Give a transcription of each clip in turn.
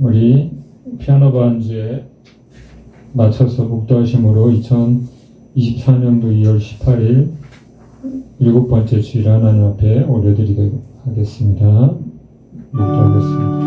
우리 피아노 반주에 맞춰서 묵도하심으로 2024년도 2월 18일 7번째 주일 하나님 앞에 올려드리도록 하겠습니다. 묵도하겠습니다.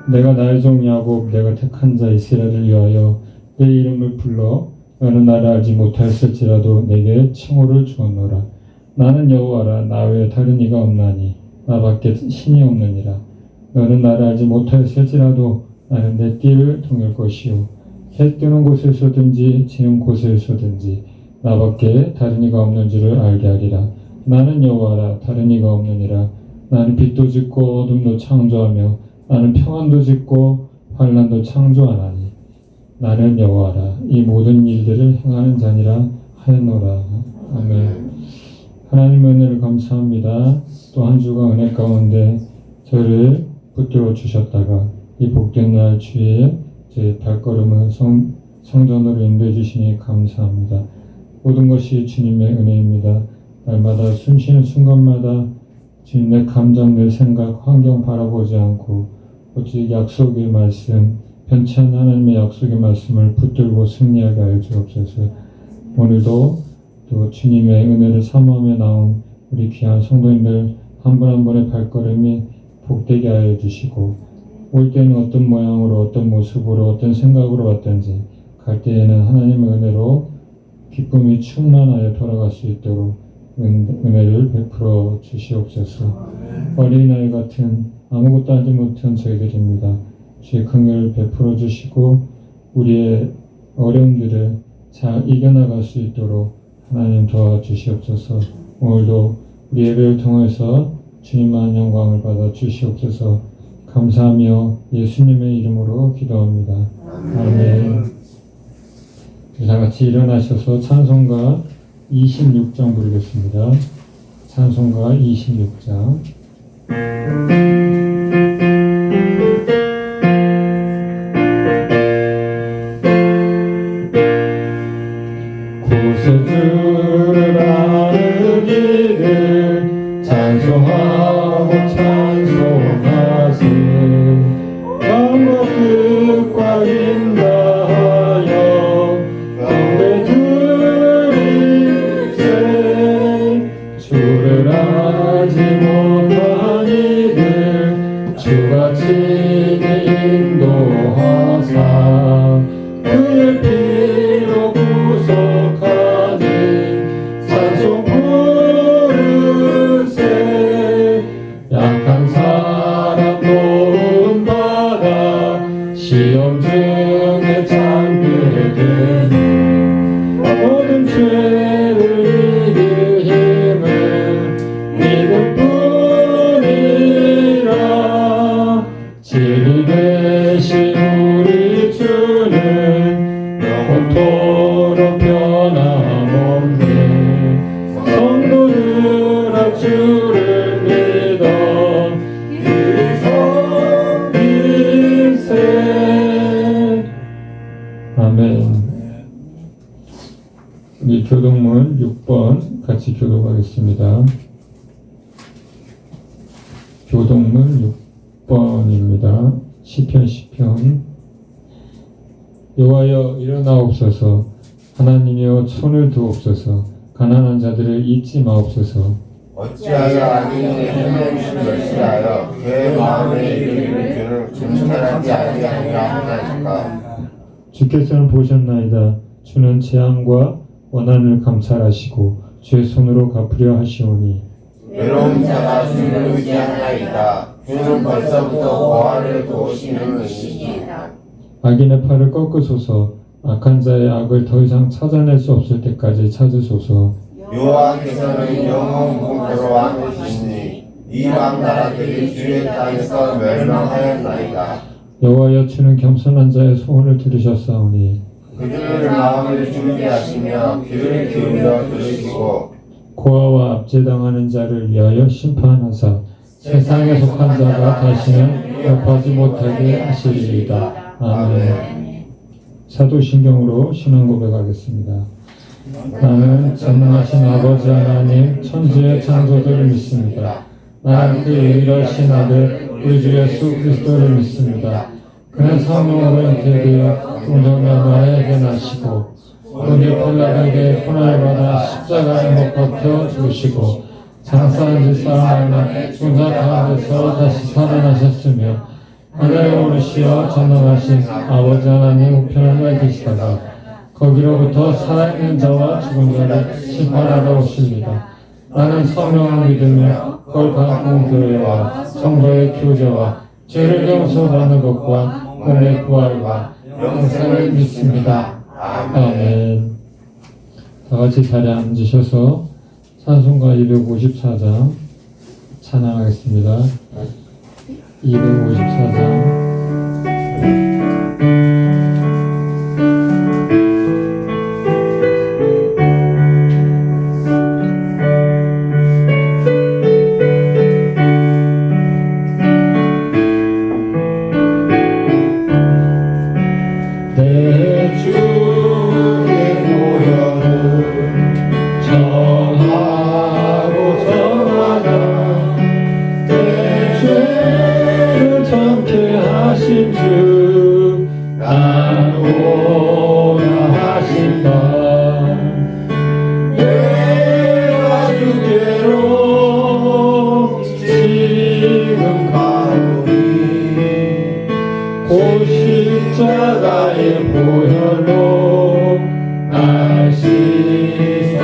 내가 나의 종 야곱 내가 택한 자 이스라엘을 위하여 내 이름을 불러 너는 나를 알지 못하였을지라도 내게 칭호를 주었노라. 나는 여호와라 나 외에 다른 이가 없나니 나밖에 신이 없느니라. 너는 나를 알지 못하였을지라도 나는 내 띠를 통일 것이요 해 뜨는 곳에서든지 지는 곳에서든지 나밖에 다른 이가 없는 줄을 알게 하리라. 나는 여호와라 다른 이가 없느니라. 나는 빛도 짓고 어둠도 창조하며 나는 평안도 짓고 환난도 창조하나니 나는 여호와라 이 모든 일들을 행하는 자니라 하였노라. 아멘. 하나님 은혜를 감사합니다. 또 한 주가 은혜 가운데 저를 붙들어 주셨다가 이 복된 날 주에 제 발걸음을 성전으로 인도해 주시니 감사합니다. 모든 것이 주님의 은혜입니다. 날마다 숨쉬는 순간마다 주님 내 감정, 내 생각, 환경 바라보지 않고 오직 약속의 말씀, 변치 않는 하나님의 약속의 말씀을 붙들고 승리하게 하여 주옵소서. 오늘도 또 주님의 은혜를 사모하며 나온 우리 귀한 성도님들 한 분 한 분의 발걸음이 복되게 하여 주시고 올 때는 어떤 모양으로 어떤 모습으로 어떤 생각으로 왔든지 갈 때에는 하나님의 은혜로 기쁨이 충만하여 돌아갈 수 있도록 은혜를 베풀어 주시옵소서. 어린아이 같은 아무것도 하지 못한 저희들입니다. 주의 긍휼을 베풀어 주시고 우리의 어려움들을 잘 이겨나갈 수 있도록 하나님 도와주시옵소서. 오늘도 우리 예배를 통해서 주님만 영광을 받아 주시옵소서. 감사하며 예수님의 이름으로 기도합니다. 아멘. 다 같이 일어나셔서 찬송가 26장 부르겠습니다. 찬송가 26장. 구세주를 아는 이들 찬송하고 찬송하세. 마음과 뜻과 인다하여 경배 드리세. 주를 알지 못한 이들 주가 친히 인도하사 그의 피로 구속하니 찬송 부르세. 약한 사람 도움받아 시험 중에 잠들게 되니 모든 죄를 이길 힘을 믿음뿐이라. 진리 되신 우리 주는 영원토록 변함없네. 성도들아 주를 믿어 일성일세. 아멘. 우리 교독문 6번 같이 교독하겠습니다. 교독문 6번입니다. 시편 여호와여 일어나옵소서. 하나님이여 손을 두옵소서. 가난한 자들을 잊지 마옵소서. 어찌하여 악인에게 행하심을 멸시하여 그의 마음에 이르기를 주를 증설하지 아니하나이까. 주께서는 보셨나이다. 주는 재앙과 원한을 감찰하시고 주의 손으로 갚으려 하시오니 외로운 자가 주를 의지하나이다. 주는 벌써부터 고아를 도우시는 이시니이다. 악인의 팔을 꺾으소서. 악한 자의 악을 더 이상 찾아낼 수 없을 때까지 찾으소서. 여호와께서는 영원 공포로 왕이시니 이방 나라들이 주의 땅에서 멸망하였나이다. 여호와여 주는 겸손한 자의 소원을 들으셨사오니 그들의 마음을 준비하시며 귀를 기울여 들으시고 고아와 압제당하는 자를 위하여 심판하사 세상에 속한 자가 다시는 욕하지 못하게 하시리이다. 아멘. 사도신경으로 신앙 고백하겠습니다. 나는 전능하신 아버지 하나님 천지의 창조주를 믿습니다. 나는 그 유일하신 아들 우리 주 예수 그리스도를 믿습니다. 그는 성령으로 잉태되어 동정녀마에게 나시고 본디 필라에게 고난을 받아 십자가에 못 박혀 죽으시고 장사한 지 사흘 만에 죽은 자 가운데서 다시 살아나셨으며 하늘에 오르시어 전능하신 아버지 하나님 우편에 계시다가 거기로부터 살아있는 자와 죽은 자를 심판하러 오십니다. 나는 성령을 믿으며 거룩한 공교회와 성도의 교제와 죄를 용서받는 것과 몸의 부활과 영생을 믿습니다. 아멘. 다 같이 자리에 앉으셔서 찬송가 254장 찬양하겠습니다. 254장 십자가의 보혈로 날 씻어주소서.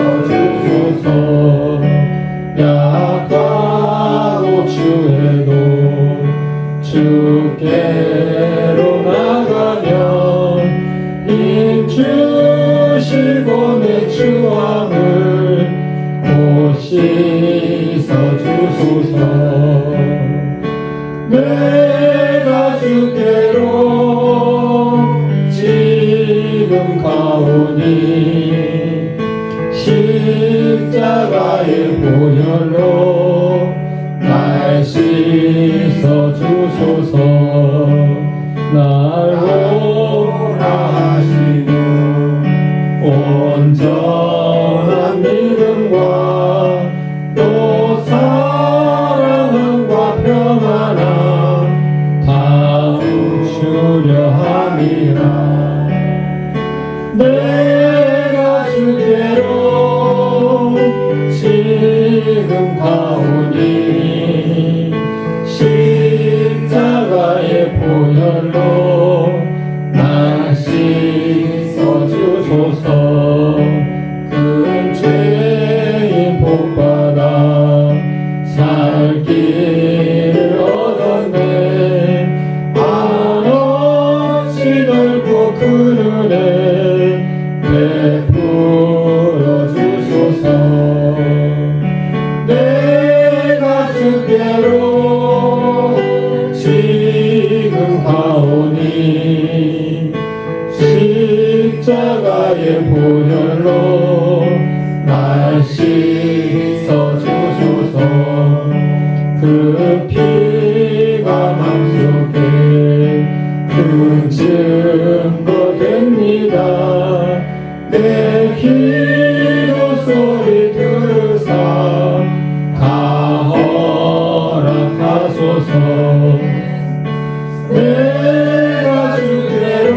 약하고 추해도 주께로 나가면 힘 주시고 내 주왕을 곧 씻어주소서. 내가 주께로 지금 가오니 십자가의 보혈로 날 씻어주소서. 날 오라 하시고 온전한 믿음과 또 사랑과 평안함 다 주려 함이라. 내가 주께로 지금 가오니 십자가의 보혈로 날 씻어주소서. 큰 죄인 복받아 살 길을 얻었네. 한없이 넓고 큰 은혜 베풀어 주소서. 내가 주께로 지금 가오니 십자가의 보혈로 날 씻어주소서. 그 피가 맘속에 큰 증거 됩니다. 내 기도 소리 들으사 다 허락하소서. 내가 주께로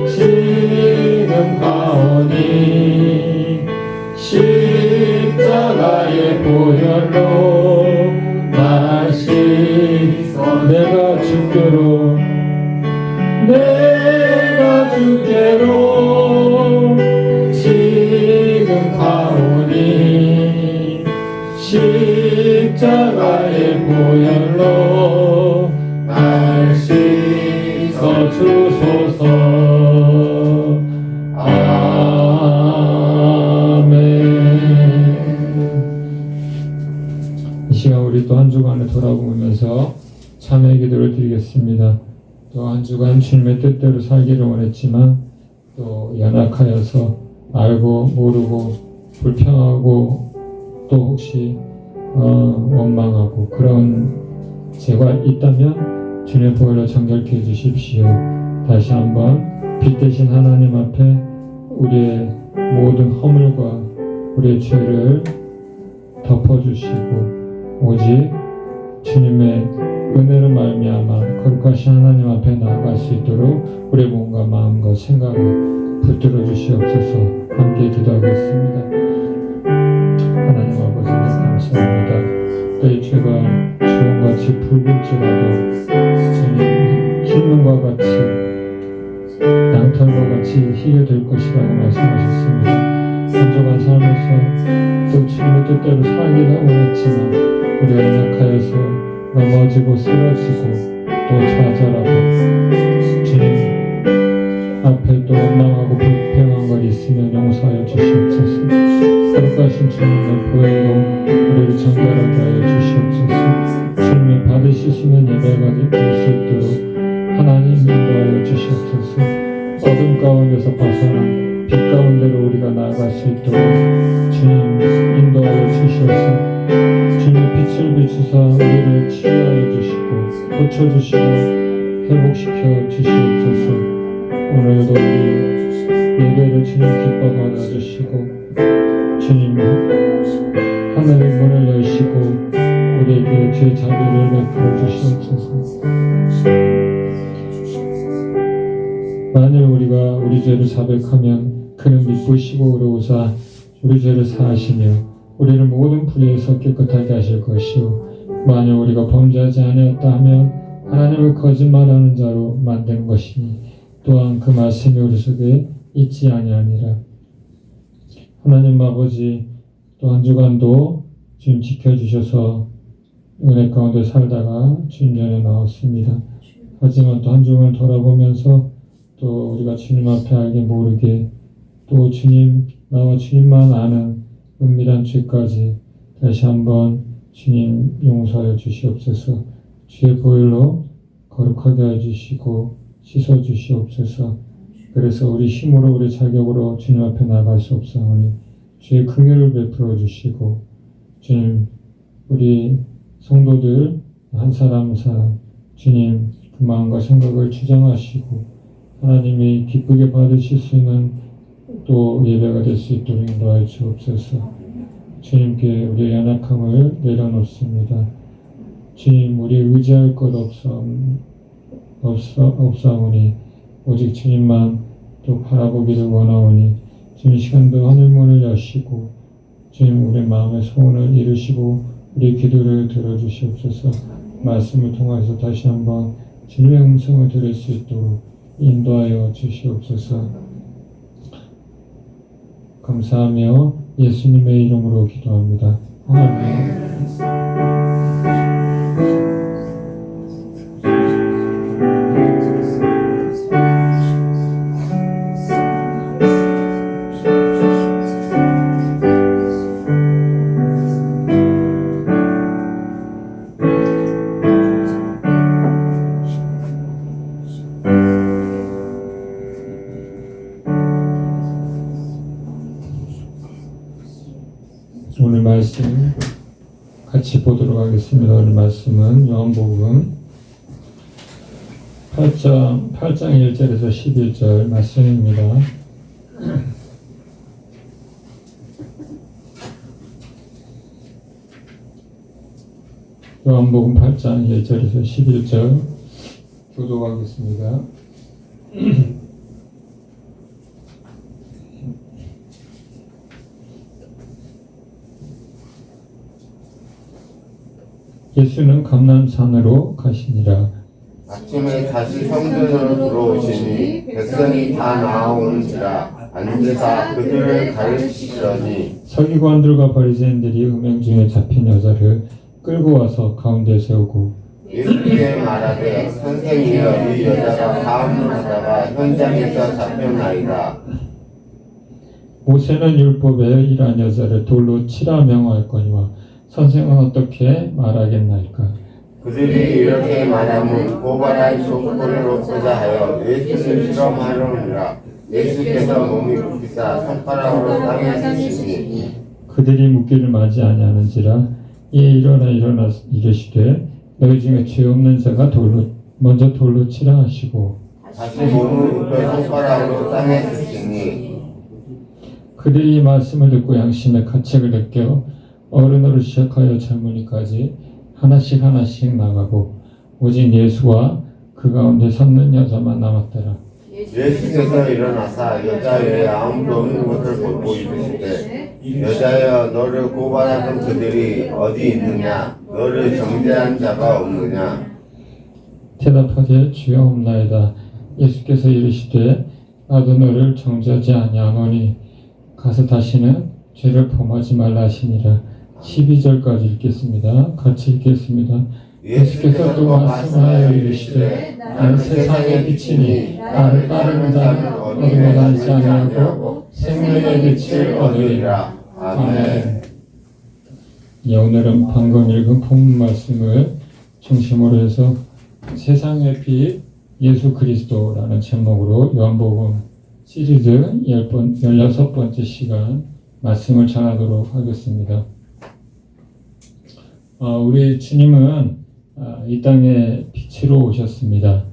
지금 가오니 십자가의 보혈로 날 씻어. 내가 주께로 지금 가오니 십자가의 보혈로 날 씻어주소서. 아멘. 이 주간을 돌아보면서 참회 기도를 드리겠습니다. 또 한 주간 주님의 뜻대로 살기를 원했지만 또 연약하여서 알고 모르고 불평하고 또 혹시 원망하고 그런 죄가 있다면 주님의 보혈로 정결케 해주십시오. 다시 한번 빛 대신 하나님 앞에 우리의 모든 허물과 우리의 죄를 덮어주시고 오직 주님의 은혜로 말미암아 거룩하신 하나님 앞에 나아갈 수 있도록 우리의 몸과 마음과 생각을 붙들어 주시옵소서. 함께 기도하겠습니다. 하나님 아버지 감사합니다. 너희 죄가 주홍같이 붉을지라도 주님 흰눈과 같이 양털과 같이 희게 될 것이라고 말씀하셨습니다. 한 주간 살면서 또 주님의 뜻대로 살기를 원했지만 우리가 연약하여서 넘어지고 쓰러지고 또 좌절하고 주님 앞에 또 원망하고 불평한 것 있으면 용서하여 주시옵소서. 거룩하신 주님의 보혈로 우리를 정결하게 하여 주시옵소서. 주님이 받으시는 예배가 될 수 있도록 하나님 인도하여 주시옵소서. 어둠 가운데서 벗어나 빛 가운데로 우리가 나아갈 수 있도록 주님 인도하여 주시옵소서. 주님의 빛을 비추사 우리를 치유하여 주시고 고쳐주시고 회복시켜 주시옵소서. 오늘도 우리 예배를 주님 기뻐 받아주시고 주님 하늘의 문을 여시고 우리에게 죄 자비를 베풀어 주시옵소서. 만일 우리가 우리 죄를 자백하면 그는 미쁘시고 의로우사 우리 죄를 사하시며 우리를 모든 불의에서 깨끗하게 하실 것이요 만일 우리가 범죄하지 아니었다 하면 하나님을 거짓말하는 자로 만드는 것이니 또한 그 말씀이 우리 속에 있지 아니하니라. 하나님 아버지 또 한 주간도 주님 지켜주셔서 은혜 가운데 살다가 주님 전에 나왔습니다. 하지만 또 한 주간 돌아보면서 또 우리가 주님 앞에 알게 모르게 또 주님 나와 주님만 아는 은밀한 죄까지 다시 한번 주님 용서하여 주시옵소서. 주의 보혈로 거룩하게 해주시고 씻어주시옵소서. 그래서 우리 힘으로 우리 자격으로 주님 앞에 나갈 수 없사오니 주의 긍휼을 베풀어 주시고 주님 우리 성도들 한 사람 한 사람 주님 그 마음과 생각을 주장하시고 하나님이 기쁘게 받으실 수 있는 또 예배가 될 수 있도록 인도하여 주옵소서. 주님께 우리의 연약함을 내려놓습니다. 주님 우리 의지할 것 없사오니 오직 주님만 또 바라보기를 원하오니 주님 시간도 하늘문을 여시고 주님 우리 마음의 소원을 이루시고 우리 기도를 들어주시옵소서. 말씀을 통해서 다시 한번 주님의 음성을 들을 수 있도록 인도하여 주시옵소서. 감사하며 예수님의 이름으로 기도합니다. 아멘. 오늘 말씀 같이 보도록 하겠습니다. 오늘 말씀은 요한복음 8장 1절에서 11절 말씀입니다. 요한복음 8장 1절에서 11절 교독하겠습니다. 예수는 감람산으로 가시니라. 아침에 다시 성전으로 들어오시니 백성이 다 나아오는지라 앉으사 그들을 가르치시더니 서기관들과 바리새인들이 음행 중에 잡힌 여자를 끌고 와서 가운데 세우고 예수께 말하되 선생이여 이 여자가 가늠하다가 현장에서 잡혀나이다. 모세는 율법에 이러한 여자를 돌로 치라 명하였거니와 선생은 어떻게 말하겠나이까? 그들이 이렇게 말하면 고발할 조건을 얻고자 하여 예수를 실험하려니라. 예수께서 몸이 굽히사 손가락으로 땅에 치시니 그들이 묻기를 맞이 아니하는지라. 이에 일어나 이르시되 너희 중에 죄 없는 자가 먼저 돌로 치라 하시고 다시 몸을 굽혀 손가락으로 땅에 치시니 그들이 이 말씀을 듣고 양심의 가책을 느껴 어른으로 시작하여 젊은이까지 하나씩 나가고 오직 예수와 그 가운데 섰는 여자만 남았더라. 예수께서 일어나사 여자 외에 아무도 없는 것을 보고 이르시되 여자여 너를 고발하던 그들이 어디 있느냐 너를 정죄한 자가 없느냐. 대답하되 주여 없나이다. 예수께서 이르시되 나도 너를 정죄하지 아니하노니 가서 다시는 죄를 범하지 말라 하시니라. 12절까지 읽겠습니다. 같이 읽겠습니다. 예수께서 또 말씀하여 이르시되 나는 세상의 빛이니 나를 따르는 자는 어둠에 다니지 아니하고 생명의 빛을 얻으리라. 아멘. 예, 오늘은 방금 읽은 본문 말씀을 중심으로 해서 세상의 빛 예수 그리스도라는 제목으로 요한복음 시리즈 16번째 시간 말씀을 전하도록 하겠습니다. 우리 주님은 이 땅에 빛으로 오셨습니다.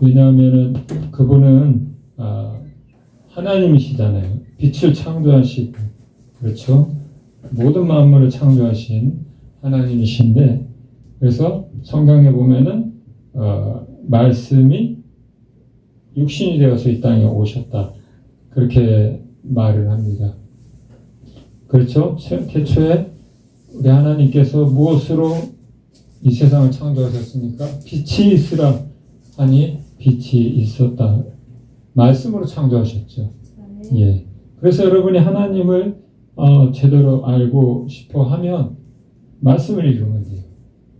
왜냐하면 그분은 하나님이시잖아요. 빛을 창조하시고, 그렇죠? 모든 만물을 창조하신 하나님이신데, 그래서 성경에 보면은 말씀이 육신이 되어서 이 땅에 오셨다, 그렇게 말을 합니다. 그렇죠? 태초에 우리 하나님께서 무엇으로 이 세상을 창조하셨습니까? 빛이 있으라 하니 빛이 있었다. 말씀으로 창조하셨죠. 예. 그래서 여러분이 하나님을 제대로 알고 싶어 하면 말씀을 읽으면 돼요.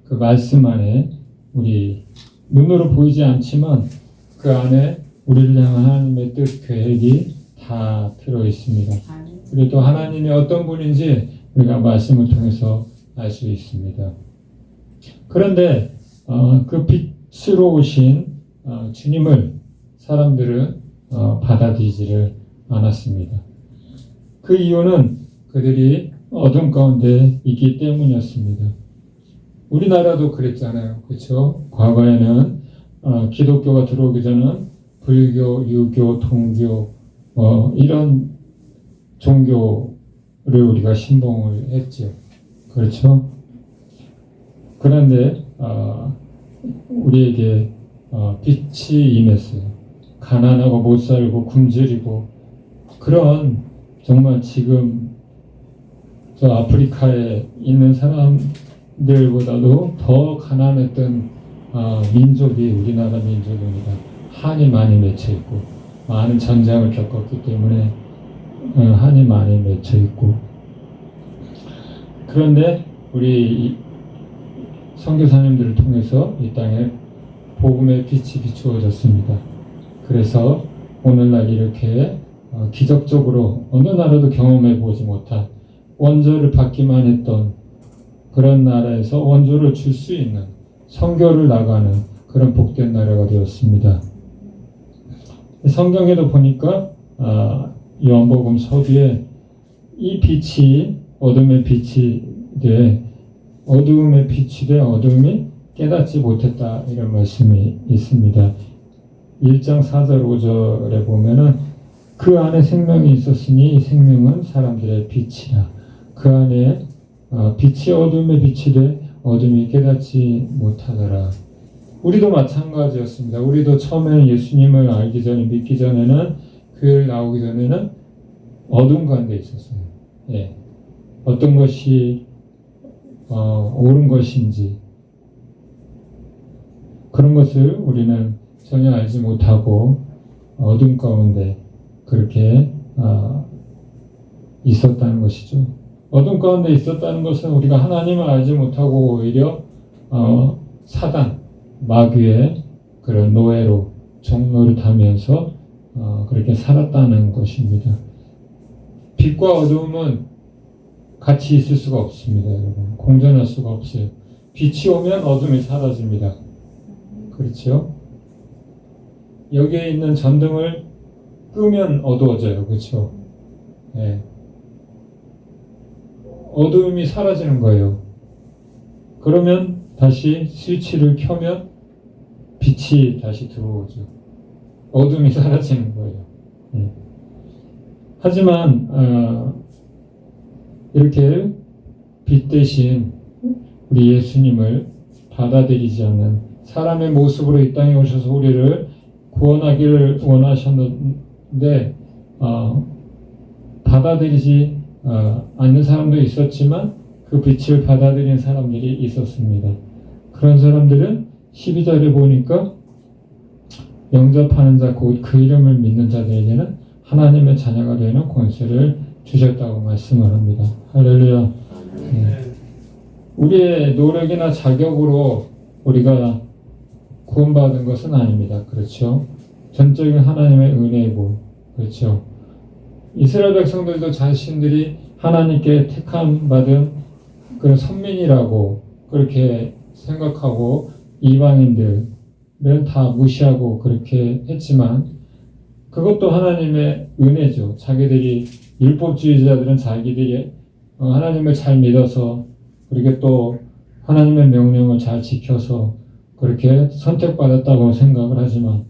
그 말씀 안에 우리 눈으로 보이지 않지만 그 안에 우리를 향한 하나님의 뜻, 계획이 다 들어 있습니다. 그리고 또 하나님이 어떤 분인지 우리가 말씀을 통해서 알 수 있습니다. 그런데 그 빛으로 오신 주님을 사람들은 받아들이지를 않았습니다. 그 이유는 그들이 어둠 가운데 있기 때문이었습니다. 우리나라도 그랬잖아요. 그렇죠? 과거에는 기독교가 들어오기 전은 불교, 유교, 통교 이런 종교를 우리가 신봉을 했죠. 그렇죠? 그런데 우리에게 빛이 임했어요. 가난하고 못 살고 굶주리고 그런 정말 지금 저 아프리카에 있는 사람들보다도 더 가난했던 민족이 우리나라 민족입니다. 한이 많이 맺혀 있고 많은 전쟁을 겪었기 때문에 한이 많이 맺혀 있고, 그런데 우리 선교사님들을 통해서 이 땅에 복음의 빛이 비추어졌습니다. 그래서 오늘날 이렇게 기적적으로 어느 나라도 경험해 보지 못한 원조를 받기만 했던 그런 나라에서 원조를 줄 수 있는 선교를 나가는 그런 복된 나라가 되었습니다. 성경에도 보니까 요한복음 서두에 이 빛이 어둠의 빛이 돼 어둠이 깨닫지 못했다, 이런 말씀이 있습니다. 1장 4절 5절에 보면은 그 안에 생명이 있었으니 이 생명은 사람들의 빛이라. 그 안에 빛이 어둠의 빛이 돼 어둠이 깨닫지 못하더라. 우리도 마찬가지였습니다. 우리도 처음에는 예수님을 알기 전에, 믿기 전에는, 교회를 나오기 전에는 어둠 가운데 있었어요. 예. 어떤 것이 옳은 것인지 그런 것을 우리는 전혀 알지 못하고 어둠 가운데 그렇게 있었다는 것이죠. 어둠 가운데 있었다는 것은 우리가 하나님을 알지 못하고 오히려 사단, 마귀의 그런 노예로 종노릇하면서 그렇게 살았다는 것입니다. 빛과 어둠은 같이 있을 수가 없습니다, 여러분. 공존할 수가 없어요. 빛이 오면 어둠이 사라집니다. 그렇죠? 여기에 있는 전등을 끄면 어두워져요. 그렇죠? 네. 어두움이 사라지는 거예요. 그러면 다시 스위치를 켜면 빛이 다시 들어오죠. 어둠이 사라지는 거예요. 네. 하지만 이렇게 빛 대신 우리 예수님을 받아들이지 않는 사람의 모습으로 이 땅에 오셔서 우리를 구원하기를 원하셨는데 받아들이지 않는 사람도 있었지만 그 빛을 받아들인 사람들이 있었습니다. 그런 사람들은 12절에 보니까 영접하는 자 곧 그 이름을 믿는 자들에게는 하나님의 자녀가 되는 권세를 주셨다고 말씀을 합니다. 할렐루야. 우리의 노력이나 자격으로 우리가 구원받은 것은 아닙니다. 그렇죠? 전적인 하나님의 은혜이고, 그렇죠? 이스라엘 백성들도 자신들이 하나님께 택함 받은 그런 선민이라고 그렇게 생각하고 이방인들은 다 무시하고 그렇게 했지만 그것도 하나님의 은혜죠. 자기들이 율법주의자들은 자기들이 하나님을 잘 믿어서 그렇게 또 하나님의 명령을 잘 지켜서 그렇게 선택받았다고 생각을 하지만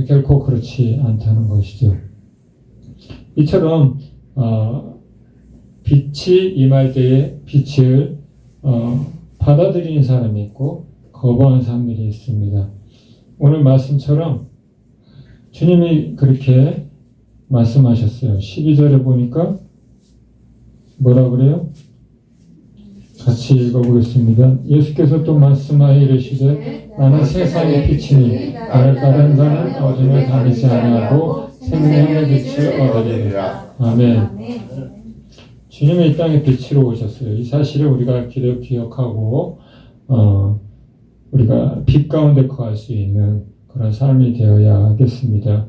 결코 그렇지 않다는 것이죠. 이처럼 빛이 임할 때에 빛을 받아들이는 사람이 있고 거부하는 사람들이 있습니다. 오늘 말씀처럼 주님이 그렇게 말씀하셨어요. 12절에 보니까 뭐라 그래요? 같이 읽어보겠습니다. 예수께서 또 말씀하여 이르시되 나는 세상의 빛이니 나를 따르는 자는 어둠에 다니지 아니하고 생명의 빛을 얻으리라. 아멘. 주님이 이 땅에 빛으로 오셨어요. 이 사실을 우리가 기억하고 우리가 빛 가운데 거할 수 있는 그런 삶이 되어야 하겠습니다.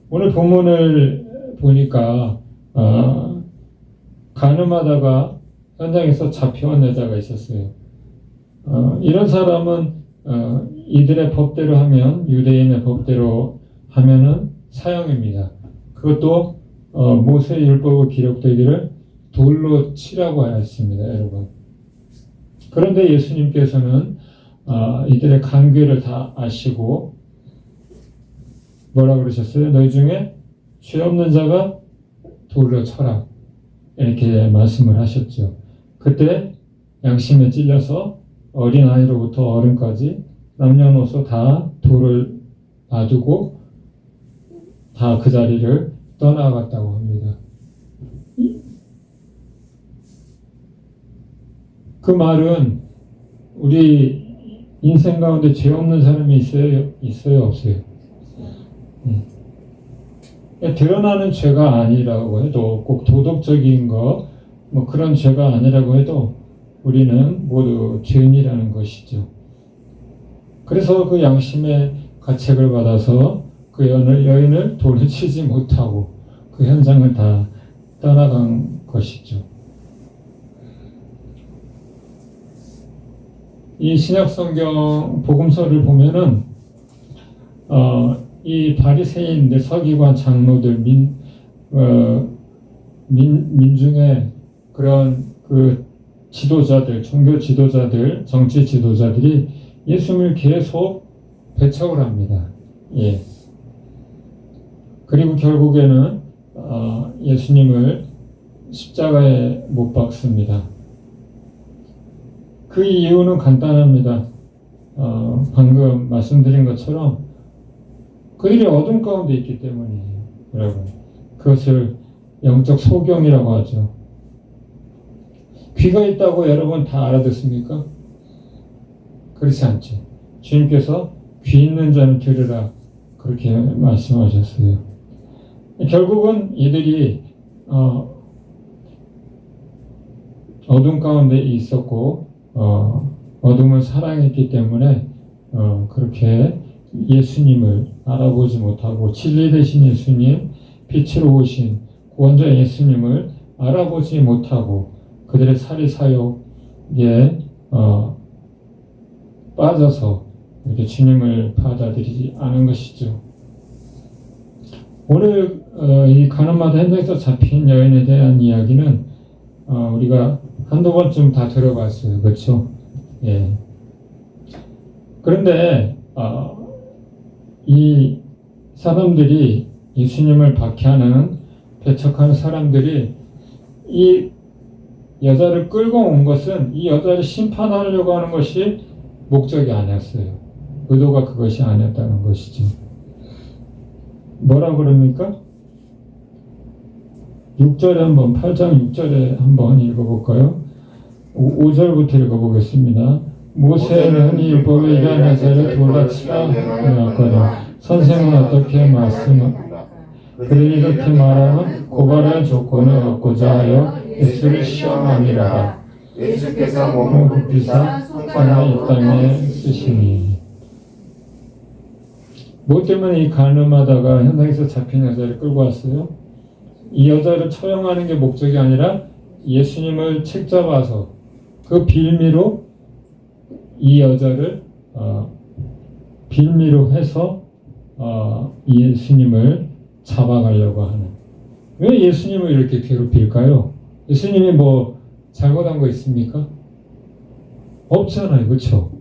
오늘 본문을 보니까 가늠하다가 현장에서 잡혀온 여자가 있었어요. 이런 사람은 이들의 법대로 하면 유대인의 법대로 하면은 사형입니다. 그것도 모세의 율법으로 기록되기를 돌로 치라고 하였습니다, 여러분. 그런데 예수님께서는 이들의 간괴를 다 아시고 뭐라 그러셨어요? 너희 중에 죄 없는 자가 돌로 쳐라, 이렇게 말씀을 하셨죠. 그때 양심에 찔려서 어린아이로부터 어른까지 남녀노소 다 돌을 놔두고 다 그 자리를 떠나갔다고 합니다. 그 말은 우리 인생 가운데 죄 없는 사람이 있어요, 없어요? 드러나는 죄가 아니라고 해도 꼭 도덕적인 거 뭐 그런 죄가 아니라고 해도 우리는 모두 죄인이라는 것이죠. 그래서 그 양심의 가책을 받아서 그 여인을 돌을 치지 못하고 그 현장을 다 떠나간 것이죠. 이 신약성경 복음서를 보면은 이 바리새인들, 서기관, 장로들, 민중의 그런 그 지도자들, 종교 지도자들, 정치 지도자들이 예수님을 계속 배척을 합니다. 예. 그리고 결국에는 예수님을 십자가에 못 박습니다. 그 이유는 간단합니다. 방금 말씀드린 것처럼 그들이 어둠 가운데 있기 때문이에요, 여러분. 그것을 영적 소경이라고 하죠. 귀가 있다고 여러분 다 알아듣습니까? 그렇지 않죠. 주님께서 귀 있는 자는 들으라, 그렇게 말씀하셨어요. 결국은 이들이 어둠 가운데 있었고 어둠을 사랑했기 때문에 그렇게 예수님을 알아보지 못하고 진리 되신 예수님, 빛으로 오신 구원자 예수님을 알아보지 못하고 그들의 사리사욕에 빠져서 이렇게 주님을 받아들이지 않은 것이죠. 오늘 이 가늠하다 현장에서 잡힌 여인에 대한 이야기는 우리가 한두 번쯤 다 들어봤어요. 그렇죠? 예. 그런데 이 사람들이 예수님을 박해하는 배척하는 사람들이 이 여자를 끌고 온 것은 이 여자를 심판하려고 하는 것이 목적이 아니었어요. 의도가 그것이 아니었다는 것이죠. 뭐라 그럽니까? 6절에 한번 8장 6절에 한번 읽어볼까요? 5절부터 읽어보겠습니다. 모세는 이 율법에 이러한 여자를 둘러치라 하였거늘 선생은 어떻게 말씀한다. 그들이 이렇게 말하면 고발할 조건을 얻고자 하여 예수를 시험함이라. 예수께서 몸을 굽히사 손가락 이 땅에 쓰시니. 뭐 때문에 이 가늠하다가 현장에서 잡힌 여자를 끌고 왔어요? 이 여자를 처형하는 게 목적이 아니라 예수님을 책잡아서 그 빌미로 이 여자를 빌미로 해서 예수님을 잡아가려고 하는. 왜 예수님을 이렇게 괴롭힐까요? 예수님이 뭐 잘못한 거 있습니까? 없잖아요. 그렇죠?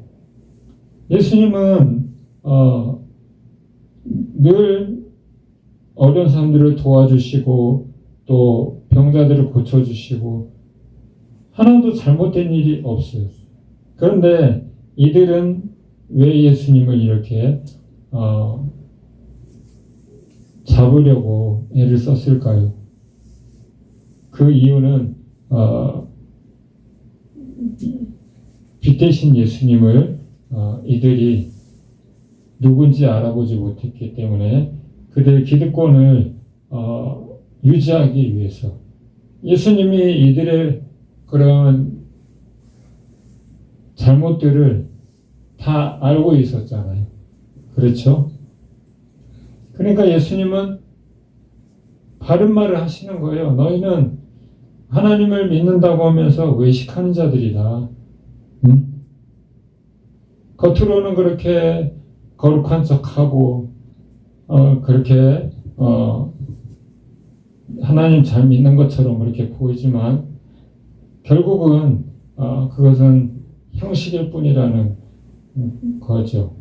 예수님은 늘 어려운 사람들을 도와주시고 또 병자들을 고쳐주시고 하나도 잘못된 일이 없어요. 그런데 이들은 왜 예수님을 이렇게 잡으려고 애를 썼을까요? 그 이유는 빛 대신 예수님을 이들이 누군지 알아보지 못했기 때문에 그들의 기득권을 유지하기 위해서 예수님이 이들의 그런 잘못들을 다 알고 있었잖아요. 그렇죠? 그러니까 예수님은 바른 말을 하시는 거예요. 너희는 하나님을 믿는다고 하면서 외식하는 자들이다. 응? 겉으로는 그렇게 거룩한 척하고 그렇게 하나님 잘 믿는 것처럼 그렇게 보이지만 결국은 그것은 형식일 뿐이라는 거죠.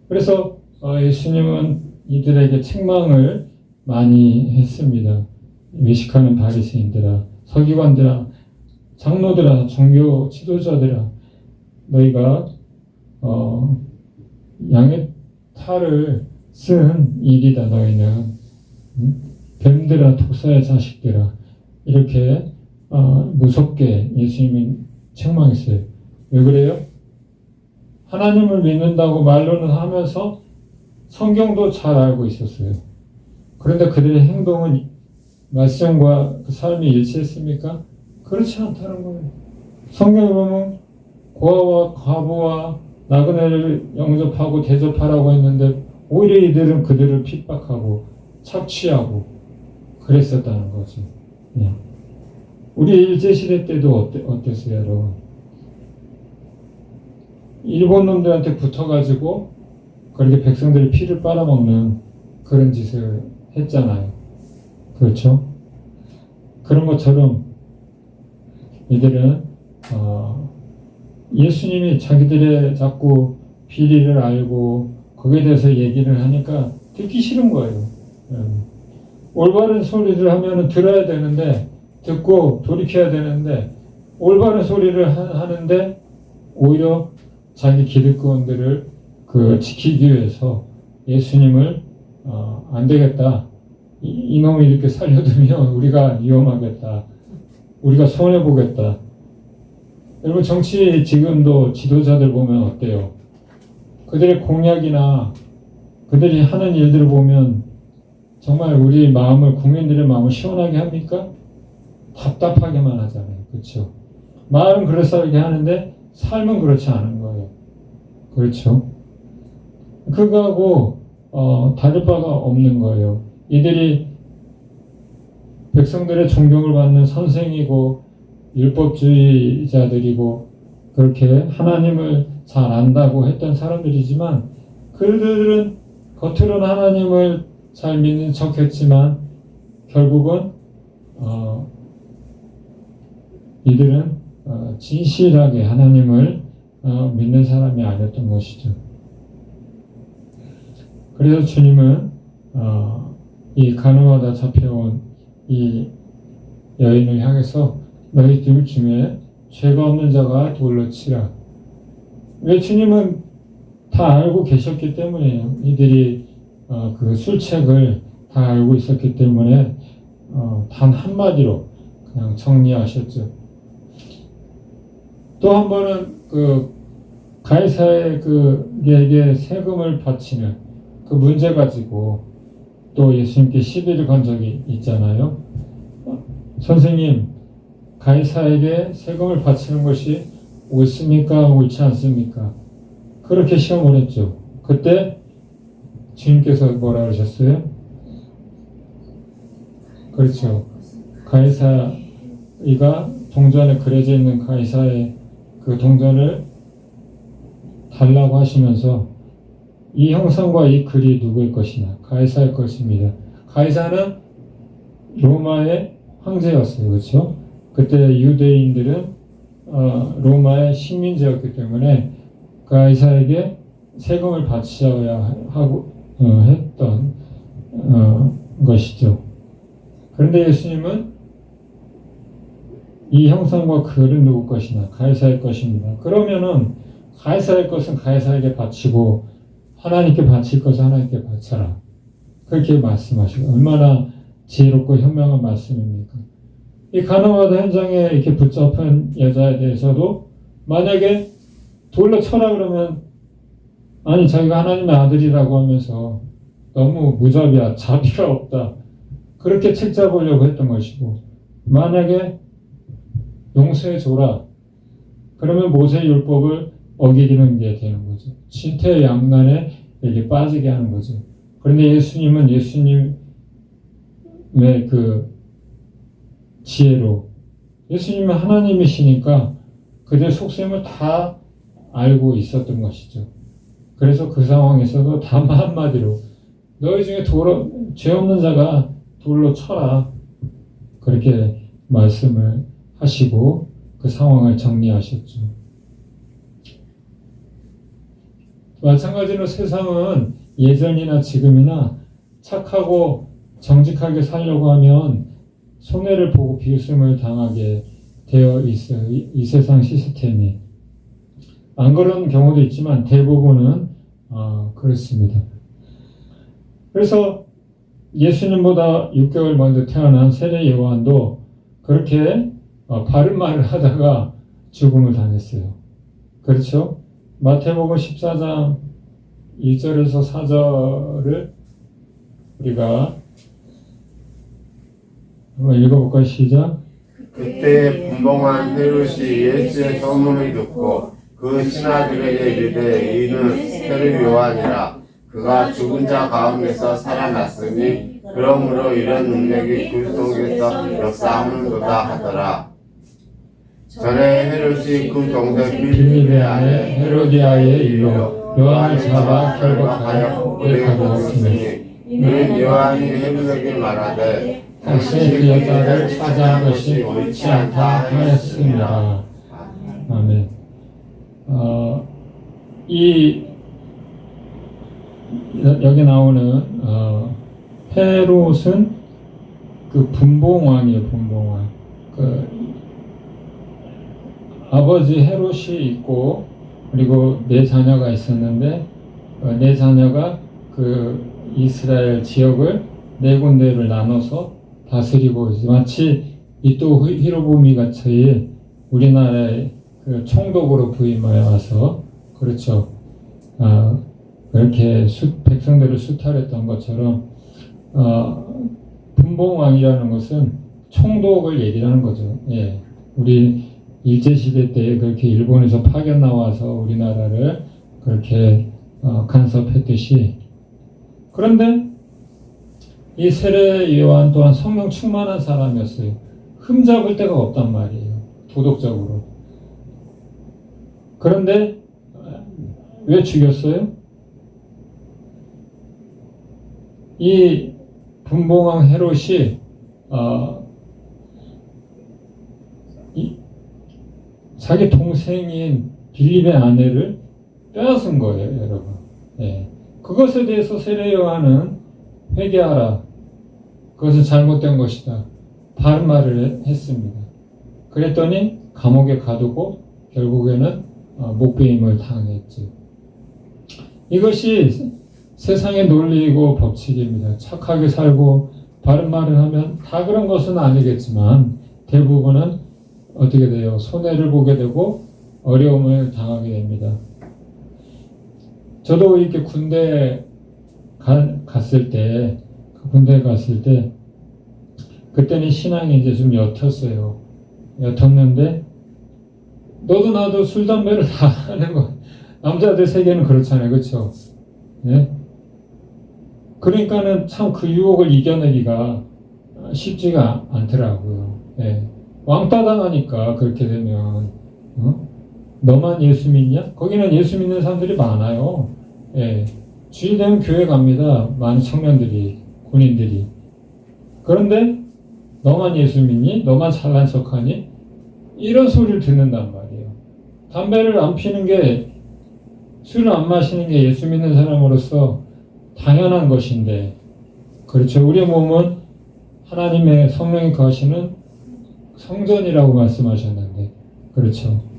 그래서 예수님은 이들에게 책망을 많이 했습니다. 외식하는 바리새인들아, 서기관들아, 장로들아, 종교 지도자들아, 너희가 양의 탈을 쓴 일이다. 너희는 뱀들아, 독사의 자식들아, 이렇게 무섭게 예수님이 책망했어요. 왜 그래요? 하나님을 믿는다고 말로는 하면서 성경도 잘 알고 있었어요. 그런데 그들의 행동은 말씀과 그 삶이 일치했습니까? 그렇지 않다는 거예요. 성경에 보면 고아와 과부와 나그네를 영접하고 대접하라고 했는데 오히려 이들은 그들을 핍박하고 착취하고 그랬었다는 거죠. 네. 우리 일제시대 때도 어땠어요, 여러분? 일본 놈들한테 붙어가지고 그렇게 백성들이 피를 빨아먹는 그런 짓을 했잖아요. 그렇죠? 그런 것처럼 이들은 예수님이 자기들의 자꾸 비리를 알고 거기에 대해서 얘기를 하니까 듣기 싫은 거예요. 올바른 소리를 하면 들어야 되는데 듣고 돌이켜야 되는데 올바른 소리를 하는데 오히려 자기 기득권들을 지키기 위해서 예수님을 안 되겠다. 이놈이 이렇게 살려두면 우리가 위험하겠다. 우리가 손해보겠다. 여러분 정치 지금도 지도자들 보면 어때요? 그들의 공약이나 그들이 하는 일들을 보면 정말 우리 마음을, 국민들의 마음을 시원하게 합니까? 답답하게만 하잖아요. 그렇죠? 말은 그럴싸하게 하는데 삶은 그렇지 않은 거예요. 그렇죠? 그거하고 다를 바가 없는 거예요. 이들이 백성들의 존경을 받는 선생이고 율법주의자들이고 그렇게 하나님을 잘 안다고 했던 사람들이지만 그들은 겉으로는 하나님을 잘 믿는 척했지만 결국은 이들은 진실하게 하나님을 믿는 사람이 아니었던 것이죠. 그래서 주님은 이 가늠하다 잡혀온 이 여인을 향해서 너희들 중에 죄가 없는 자가 돌로 치라. 왜? 주님은 다 알고 계셨기 때문이에요. 이들이 그 술책을 다 알고 있었기 때문에 단 한마디로 그냥 정리하셨죠. 또 한 번은 그 가이사의 그에게 세금을 바치는 그 문제 가지고 또 예수님께 시비를 건 적이 있잖아요. 선생님, 가이사에게 세금을 바치는 것이 옳습니까? 옳지 않습니까? 그렇게 시험을 했죠. 그때 주님께서 뭐라 그러셨어요? 그렇죠. 가이사이가 동전에 그려져 있는 가이사의 그 동전을 달라고 하시면서 이 형상과 이 글이 누구의 것이냐? 가이사의 것입니다. 가이사는 로마의 황제였어요. 그렇죠? 그때 유대인들은 로마의 식민지였기 때문에 가이사에게 세금을 바쳐야 하고 했던 것이죠. 그런데 예수님은 이 형상과 글은 누구 것이냐? 가이사의 것입니다. 그러면은 가이사의 것은 가이사에게 바치고 하나님께 바칠 것은 하나님께 바쳐라. 그렇게 말씀하시고 얼마나 지혜롭고 현명한 말씀입니까? 이 가늠하다 현장에 이렇게 붙잡힌 여자에 대해서도 만약에 돌로 쳐라 그러면 아니 자기가 하나님의 아들이라고 하면서 너무 무자비야, 자비가 없다, 그렇게 책잡으려고 했던 것이고, 만약에 용서해 줘라 그러면 모세의 율법을 어기는 게 되는 거죠. 진퇴양난에 이렇게 빠지게 하는 거죠. 그런데 예수님은 예수님의 그 지혜로, 예수님은 하나님이시니까 그들 속셈을 다 알고 있었던 것이죠. 그래서 그 상황에서도 단 한마디로 너희 중에 죄 없는 자가 돌로 쳐라, 그렇게 말씀을 하시고 그 상황을 정리하셨죠. 마찬가지로 세상은 예전이나 지금이나 착하고 정직하게 살려고 하면 손해를 보고 비웃음을 당하게 되어 있어요. 이 세상 시스템이. 안 그런 경우도 있지만 대부분은 그렇습니다. 그래서 예수님보다 6개월 먼저 태어난 세례 요한도 그렇게 바른 말을 하다가 죽음을 당했어요. 그렇죠? 마태복음 14장 1절에서 4절을 우리가 한번 읽어볼까요? 시작. 그때 분봉한 헤롯이 예수의 소문을 듣고 그 신하들에게 이르되 이는 세례 요한이라 그가 죽은 자 가운데서 살아났으니 그러므로 이런 능력이 그 속에서 역사하는도다 하더라. 전에 헤롯이 그 동생 빌립의 아내 헤로디아의 일로 요한을 잡아 결박하여 고에 가두었으니 이는 요한이 헤롯에게 말하되 당신이 그 여자를 차지한 것이 옳지 않다 하였습니다. 아멘. 여기 나오는 헤롯은 그 분봉왕이에요. 분봉왕. 아버지 헤롯이 있고 그리고 4자녀가 있었는데 4자녀가 그 이스라엘 지역을 4군데를 나눠서 다스리고 마치 이또 히로부미 같이 우리나라의 그 총독으로 부임하여 와서 그렇죠. 그렇게 백성들을 수탈했던 것처럼 분봉왕이라는 것은 총독을 얘기하는 거죠. 예, 우리 일제시대 때 그렇게 일본에서 파견 나와서 우리나라를 그렇게 간섭했듯이. 그런데 이 세례 요한 또한 성령 충만한 사람이었어요. 흠잡을 데가 없단 말이에요. 도덕적으로. 그런데 왜 죽였어요? 이 분봉왕 헤롯이 자기 동생인 빌립의 아내를 빼앗은 거예요, 여러분. 예. 그것에 대해서 세례 요한은 회개하라. 그것은 잘못된 것이다. 바른 말을 했습니다. 그랬더니 감옥에 가두고 결국에는 목베임을 당했죠. 이것이 세상의 논리이고 법칙입니다. 착하게 살고 바른 말을 하면 다 그런 것은 아니겠지만 대부분은 어떻게 돼요? 손해를 보게 되고 어려움을 당하게 됩니다. 저도 이렇게 군대 갔을 때, 그때는 신앙이 이제 좀 옅었어요. 옅었는데, 너도 나도 술, 담배를 다 하는 거. 남자들 세계는 그렇잖아요. 그렇죠? 네? 그러니까는 참 그 유혹을 이겨내기가 쉽지가 않더라고요. 네. 왕따 당하니까 그렇게 되면, 너만 예수 믿냐? 거기는 예수 믿는 사람들이 많아요. 예. 주일 되면 교회 갑니다. 많은 청년들이, 군인들이. 그런데 너만 예수 믿니? 너만 잘난 척하니? 이런 소리를 듣는단 말이에요. 담배를 안 피는 게, 술을 안 마시는 게 예수 믿는 사람으로서 당연한 것인데, 그렇죠. 우리의 몸은 하나님의 성령이 거하시는 성전이라고 말씀하셨는데, 그렇죠.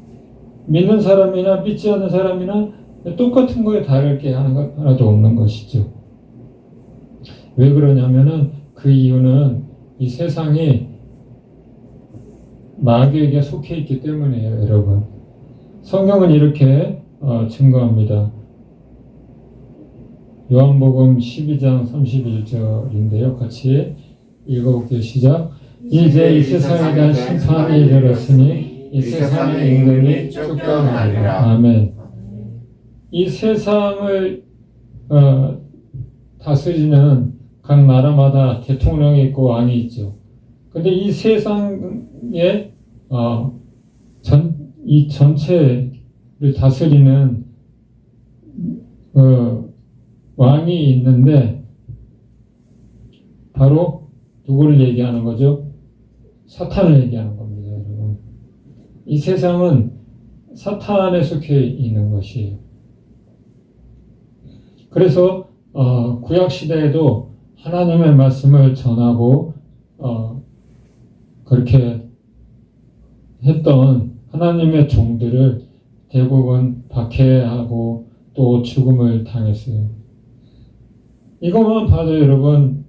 믿는 사람이나 믿지 않는 사람이나 똑같은 거에 다를 게 하나도 없는 것이죠. 왜 그러냐면은 그 이유는 이 세상이 마귀에게 속해 있기 때문이에요, 여러분. 성경은 이렇게 증거합니다. 요한복음 12장 31절인데요. 같이 읽어볼게요. 시작. 이제 이 세상에 대한 심판이 이르렀으니 이 세상의 임금이 쫓겨나리라. 아멘. 이 세상을 다스리는 각 나라마다 대통령이 있고 왕이 있죠. 근데 이 세상에 이 전체를 다스리는 왕이 있는데 바로 누구를 얘기하는 거죠? 사탄을 얘기하는 겁니다, 여러분. 이 세상은 사탄에 속해 있는 것이에요. 그래서 구약 시대에도 하나님의 말씀을 전하고 그렇게 했던 하나님의 종들을 대부분 박해하고 또 죽음을 당했어요. 이것만 봐도 여러분,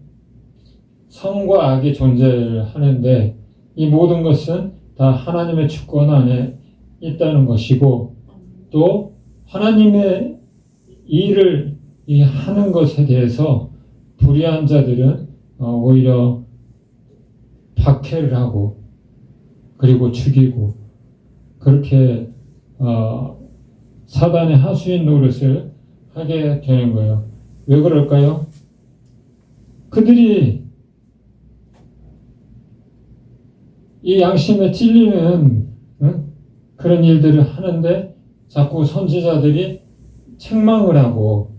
선과 악이 존재를 하는데 이 모든 것은 다 하나님의 주권 안에 있다는 것이고, 또 하나님의 일을 하는 것에 대해서 불의한 자들은 오히려 박해를 하고 그리고 죽이고 그렇게 사단의 하수인 노릇을 하게 되는 거예요. 왜 그럴까요? 그들이 이 양심에 찔리는 그런 일들을 하는데 자꾸 선지자들이 책망을 하고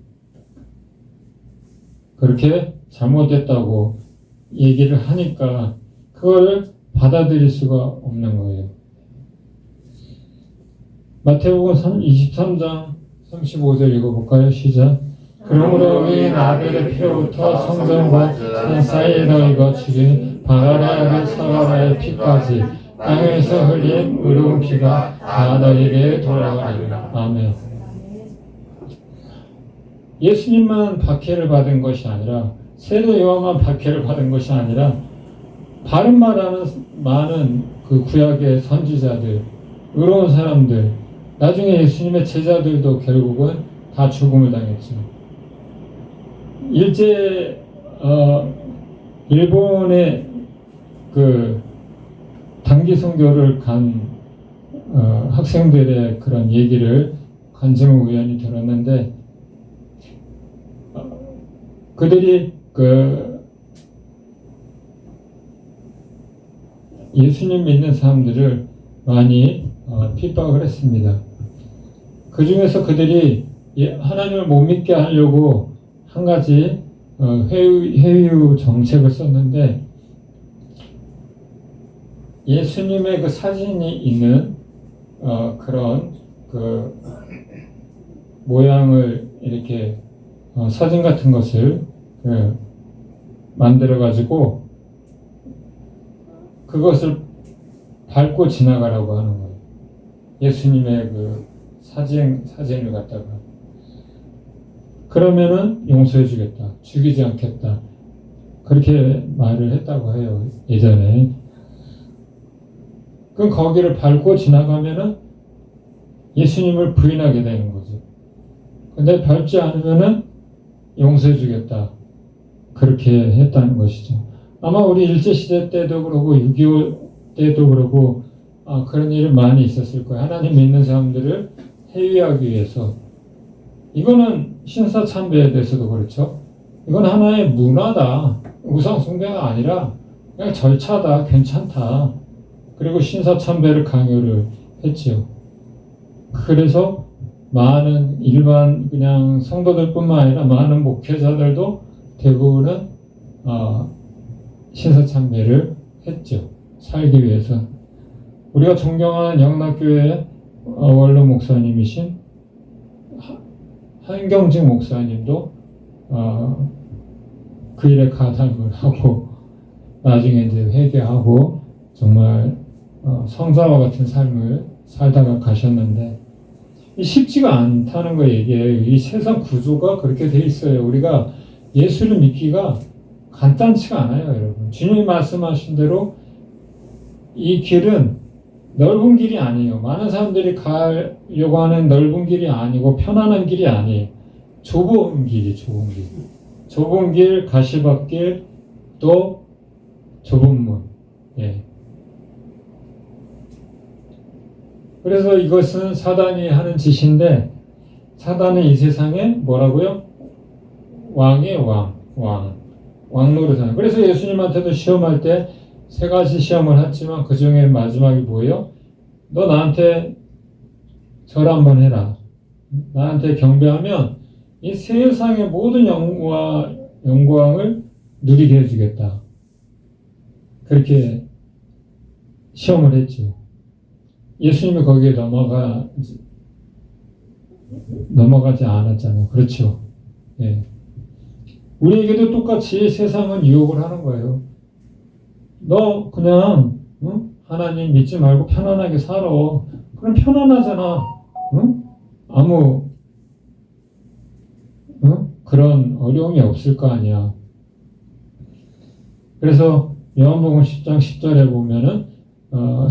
그렇게 잘못됐다고 얘기를 하니까 그걸 받아들일 수가 없는 거예요. 마태복음 23장 35절 읽어볼까요? 시작. 그러므로 의인 아벨의 피로부터 성전과 산 사이에 너희가 죽인 바가라의 사가라의 피까지 땅에서 흘린 의로운 피가 다 너희에게 돌아가리라. 아멘. 예수님만 박해를 받은 것이 아니라 세례 요한만 박해를 받은 것이 아니라 바른 말하는 많은 그 구약의 선지자들, 의로운 사람들, 나중에 예수님의 제자들도 결국은 다 죽음을 당했죠. 일본의 그 단기 선교를 간 학생들의 그런 얘기를 간증을 우연히 들었는데, 그들이 그 예수님 믿는 사람들을 많이 핍박을 했습니다. 그 중에서 그들이 하나님을 못 믿게 하려고 한 가지 회유 정책을 썼는데, 예수님의 그 사진이 있는 그런 그 모양을 이렇게 사진 같은 것을 만들어 가지고 그것을 밟고 지나가라고 하는 거예요. 예수님의 그 사진을 갖다가. 그러면은 용서해 주겠다, 죽이지 않겠다, 그렇게 말을 했다고 해요, 예전에. 그럼 거기를 밟고 지나가면은 예수님을 부인하게 되는 거죠. 근데 밟지 않으면은 용서해 주겠다, 그렇게 했다는 것이죠. 아마 우리 일제시대 때도 그러고 6.25 때도 그러고 그런 일이 많이 있었을 거예요. 하나님 믿는 사람들을 해위하기 위해서. 이거는 신사참배에 대해서도 그렇죠. 이건 하나의 문화다, 우상 숭배가 아니라 그냥 절차다, 괜찮다. 그리고 신사참배를 강요를 했지요. 그래서 많은 일반 그냥 성도들뿐만 아니라 많은 목회자들도 대부분은 신사참배를 했죠. 살기 위해서. 우리가 존경하는 영락교회 원로 목사님이신 한경직 목사님도 그 일에 가담을 하고 나중에 이제 회개하고 정말 성자와 같은 삶을 살다가 가셨는데, 쉽지가 않다는 거 얘기해요. 이 세상 구조가 그렇게 돼 있어요. 우리가 예수를 믿기가 간단치가 않아요, 여러분. 주님이 말씀하신 대로 이 길은 넓은 길이 아니에요. 많은 사람들이 가려고 하는 넓은 길이 아니고 편안한 길이 아니에요. 좁은 길이 좁은 길. 좁은 길, 가시밭길, 또 좁은 문. 예. 그래서 이것은 사단이 하는 짓인데, 사단은 이 세상에 뭐라고요? 왕의 왕 노릇하는. 그래서 예수님한테도 시험할 때 세 가지 시험을 했지만 그 중에 마지막이 뭐예요? 너 나한테 절 한번 해라. 나한테 경배하면 이 세상의 모든 영광을 누리게 해주겠다. 그렇게 시험을 했죠. 예수님이 거기에 넘어가지 않았잖아요. 그렇죠? 예. 우리에게도 똑같이 세상은 유혹을 하는 거예요. 너 그냥 하나님 믿지 말고 편안하게 살아. 그럼 편안하잖아. 아무 그런 어려움이 없을 거 아니야. 그래서 요한복음 10장 10절에 보면은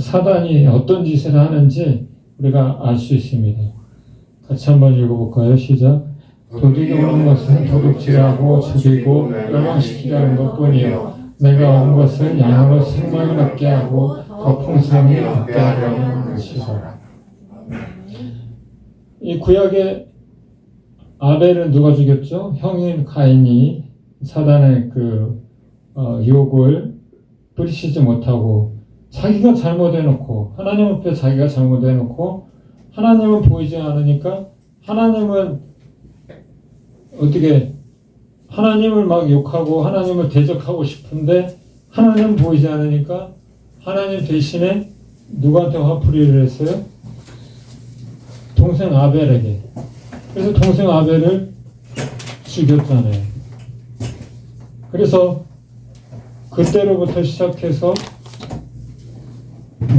사단이 어떤 짓을 하는지 우리가 알 수 있습니다. 같이 한번 읽어볼까요? 시작. 도둑이 오는 것은 도둑질하고 죽이고 멸망시키려는 것뿐이요, 내가 온 것은 양으로 생명을 얻게 하고 더 풍성히 얻게 하려는 것이다. 이 구약의 아벨은 누가 죽였죠? 형인 가인이 사단의 그 유혹을 뿌리치지 못하고 자기가 잘못해놓고, 하나님 앞에 자기가 잘못해놓고 하나님은 보이지 않으니까, 하나님은 어떻게 하나님을 막 욕하고 하나님을 대적하고 싶은데 하나님은 보이지 않으니까 하나님 대신에 누구한테 화풀이를 했어요? 동생 아벨에게. 그래서 동생 아벨을 죽였잖아요. 그래서 그때로부터 시작해서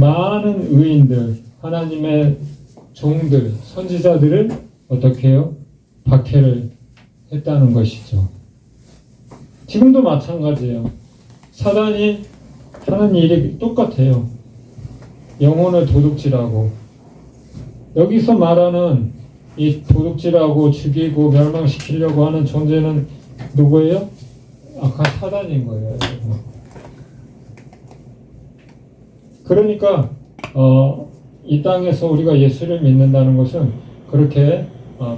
많은 의인들, 하나님의 종들, 선지자들을 어떻게 해요? 박해를 했다는 것이죠. 지금도 마찬가지예요. 사단이 하는 일이 똑같아요. 영혼을 도둑질하고, 여기서 말하는 이 도둑질하고 죽이고 멸망시키려고 하는 존재는 누구예요? 아까 사단인 거예요. 그러니까 이 땅에서 우리가 예수를 믿는다는 것은 그렇게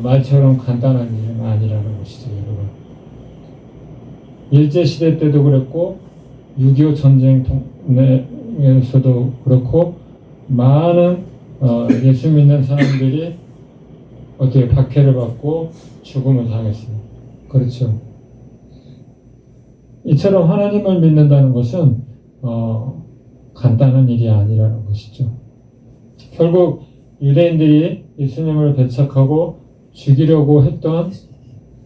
말처럼 간단한 일은 아니라는 것이죠, 여러분. 일제시대 때도 그랬고 6.25 전쟁을 중에서도 그렇고 많은 예수 믿는 사람들이 어떻게 박해를 받고 죽음을 당했어요. 그렇죠. 이처럼 하나님을 믿는다는 것은 간단한 일이 아니라는 것이죠. 결국 유대인들이 예수님을 배척하고 죽이려고 했던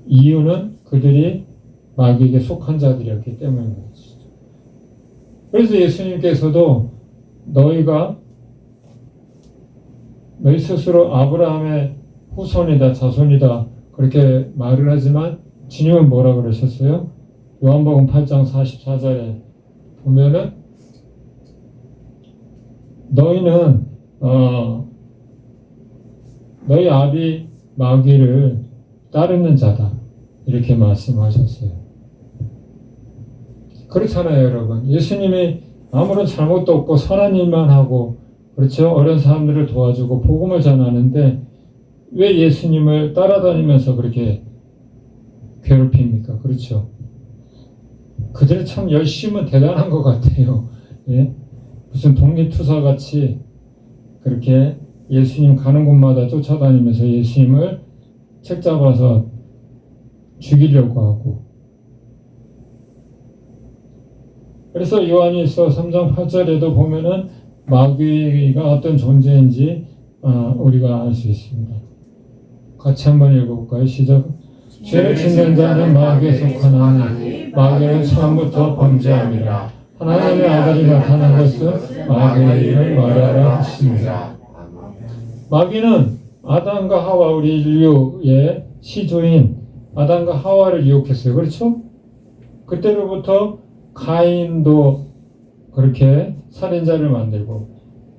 이유는 그들이 마귀에게 속한 자들이었기 때문인 것이죠. 그래서 예수님께서도 너희 스스로 아브라함의 후손이다, 자손이다 그렇게 말을 하지만 주님은 뭐라 그러셨어요? 요한복음 8장 44절에 보면은 너희는 너희 아비 마귀를 따르는 자다 이렇게 말씀하셨어요. 그렇잖아요, 여러분. 예수님이 아무런 잘못도 없고 선한 일만 하고 그렇죠. 어려운 사람들을 도와주고 복음을 전하는데 왜 예수님을 따라다니면서 그렇게 괴롭힙니까? 그렇죠. 그들의 참 열심은 대단한 것 같아요. 예? 무슨 독립투사같이 그렇게 예수님 가는 곳마다 쫓아다니면서 예수님을 책 잡아서 죽이려고 하고. 그래서 요한일서 3장 8절에도 보면은 마귀가 어떤 존재인지 우리가 알 수 있습니다. 같이 한번 읽어볼까요? 시작. 죄를 짓는 자는 마귀에 속하나니 마귀는 처음부터 범죄함이라. 하나님의 아들이 나타난 것은 마귀의 일을 말하라 하십니다. 마귀는 아담과 하와 우리 인류의 시조인 아담과 하와를 유혹했어요. 그렇죠? 그때로부터 가인도 그렇게 살인자를 만들고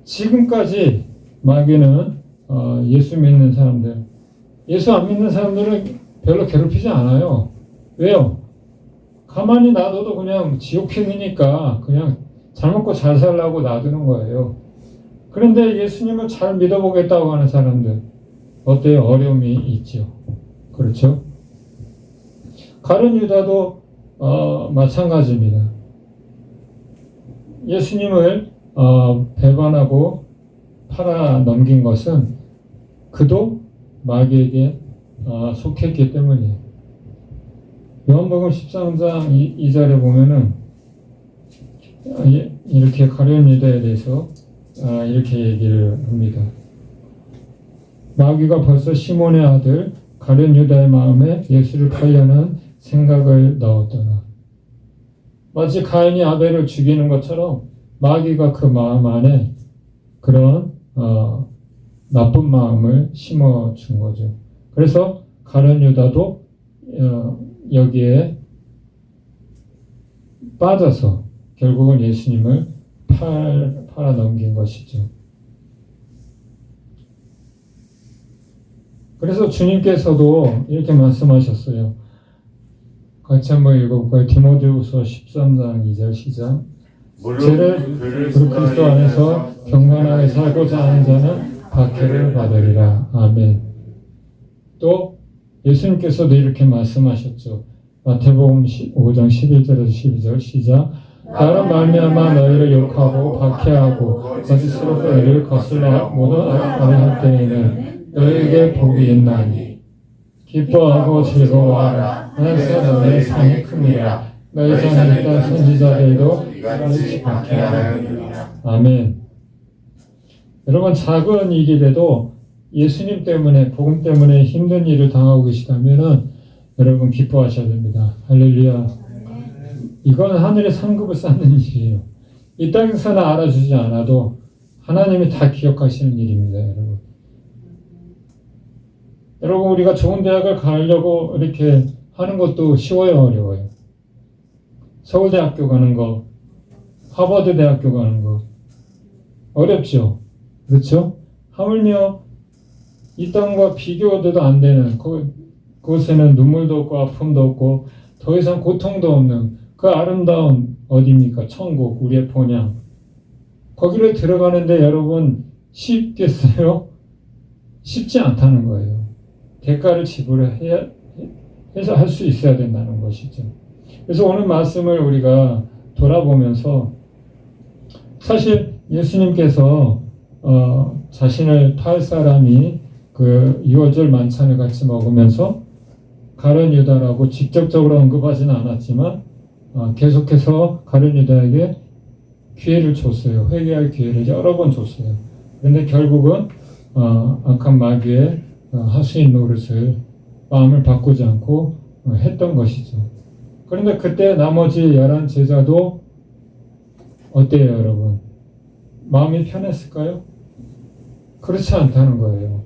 지금까지 마귀는 예수 믿는 사람들, 예수 안 믿는 사람들은 별로 괴롭히지 않아요. 왜요? 가만히 놔둬도 그냥 지옥행이니까 그냥 잘 먹고 잘 살라고 놔두는 거예요. 그런데 예수님을 잘 믿어보겠다고 하는 사람들 어때요? 어려움이 있죠. 그렇죠? 가룟 유다도 마찬가지입니다. 예수님을 배반하고 팔아 넘긴 것은 그도 마귀에게 속했기 때문이에요. 요한복음 13장 2절에 보면은 이렇게 가룟 유다에 대해서 이렇게 얘기를 합니다. 마귀가 벌써 시몬의 아들 가룟 유다의 마음에 예수를 팔려는 생각을 넣었더라. 마치 가인이 아벨을 죽이는 것처럼 마귀가 그 마음 안에 그런 나쁜 마음을 심어준 거죠. 그래서 가룟 유다도 여기에 빠져서 결국은 예수님을 팔아 넘긴 것이죠. 그래서 주님께서도 이렇게 말씀하셨어요. 같이 한번 읽어볼까요? 디모데후서 13장 2절 시작. 죄를 그리스도 안에서 경건하게 살고자 하는 자는 박해를 받으리라. 아멘. 또 예수님께서도 이렇게 말씀하셨죠. 마태복음 5장 11절에서 12절 시작. 나로 말미암아 너희를 욕하고 박해하고 거짓으로 너희를 거슬러 모든 악을 할 때에는 너희에게 복이 있나니 기뻐하고 즐거워하라. 하늘에서 너희의 상이 큽니다. 너희 전에 있던 선지자들도 이같이 박해하느니라. 아멘. 여러분, 작은 일이라도 예수님 때문에, 복음 때문에 힘든 일을 당하고 계시다면은 여러분 기뻐하셔야 됩니다. 할렐루야. 이건 하늘의 상급을 쌓는 일이에요. 이 땅에서는 알아주지 않아도 하나님이 다 기억하시는 일입니다, 여러분. 여러분, 우리가 좋은 대학을 가려고 이렇게 하는 것도 쉬워요, 어려워요? 서울대학교 가는 거, 하버드 대학교 가는 거 어렵죠? 그렇죠? 하물며 이 땅과 비교도 안 되는 그곳에는 눈물도 없고 아픔도 없고 더 이상 고통도 없는 그 아름다운 어디입니까? 천국, 우리의 본향. 거기를 들어가는데 여러분 쉽겠어요? 쉽지 않다는 거예요. 대가를 지불해야 해서 할 수 있어야 된다는 것이죠. 그래서 오늘 말씀을 우리가 돌아보면서 사실 예수님께서 자신을 탈 사람이 그 유월절 만찬을 같이 먹으면서 가룟 유다라고 직접적으로 언급하지는 않았지만 계속해서 가룟 유다에게 기회를 줬어요. 회개할 기회를 여러 번 줬어요. 그런데 결국은 악한 마귀의 하수인 노릇을 마음을 바꾸지 않고 했던 것이죠. 그런데 그때 나머지 11 제자도 어때요, 여러분? 마음이 편했을까요? 그렇지 않다는 거예요.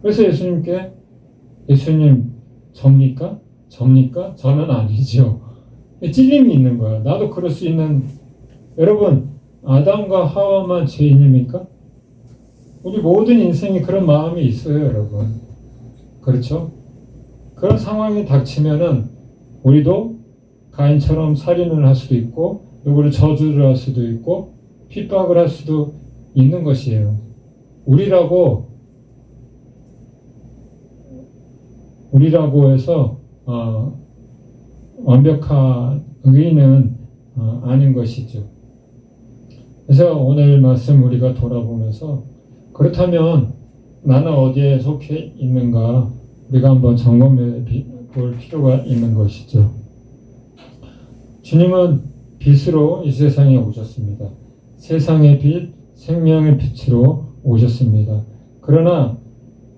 그래서 예수님 접니까? 접니까? 저는 아니죠. 찔림이 있는 거야. 나도 그럴 수 있는. 여러분, 아담과 하와만 죄인입니까? 우리 모든 인생에 그런 마음이 있어요, 여러분. 그렇죠? 그런 상황이 닥치면은 우리도 가인처럼 살인을 할 수도 있고 누구를 저주를 할 수도 있고 핍박을 할 수도 있는 것이에요. 우리라고 해서 완벽한 의인은 아닌 것이죠. 그래서 오늘 말씀 우리가 돌아보면서 그렇다면 나는 어디에 속해 있는가 우리가 한번 점검해 볼 필요가 있는 것이죠. 주님은 빛으로 이 세상에 오셨습니다. 세상의 빛, 생명의 빛으로 오셨습니다. 그러나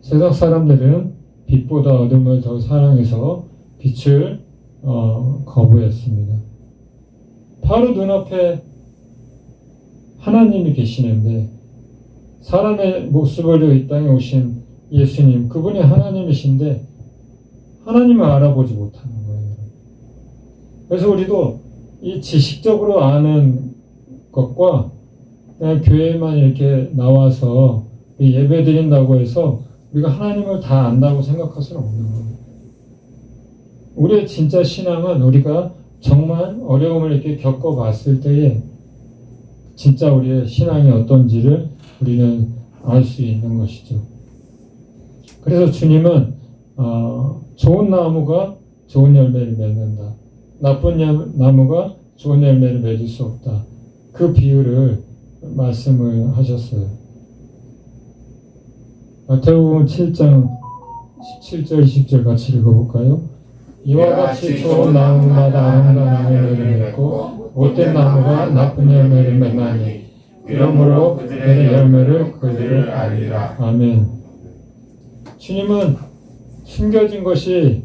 세상 사람들은 빛보다 어둠을 더 사랑해서 빛을 거부했습니다. 바로 눈앞에 하나님이 계시는데 사람의 모습으로 이 땅에 오신 예수님, 그분이 하나님이신데 하나님을 알아보지 못하는 거예요. 그래서 우리도 이 지식적으로 아는 것과 그냥 교회만 이렇게 나와서 예배 드린다고 해서 우리가 하나님을 다 안다고 생각할 수는 없는 거예요. 우리의 진짜 신앙은 우리가 정말 어려움을 이렇게 겪어봤을 때에 진짜 우리의 신앙이 어떤지를 우리는 알 수 있는 것이죠. 그래서 주님은 좋은 나무가 좋은 열매를 맺는다. 나쁜 나무가 좋은 열매를 맺을 수 없다. 그 비유를 말씀을 하셨어요. 마태복음 7장 17절 20절 같이 읽어볼까요? 이와 같이 좋은 나무마다 아름다운 열매를 맺고 못된 나무가 나쁜 열매를 맺나니 그러므로 그들의 열매를 그들을 알리라. 아멘. 주님은 숨겨진 것이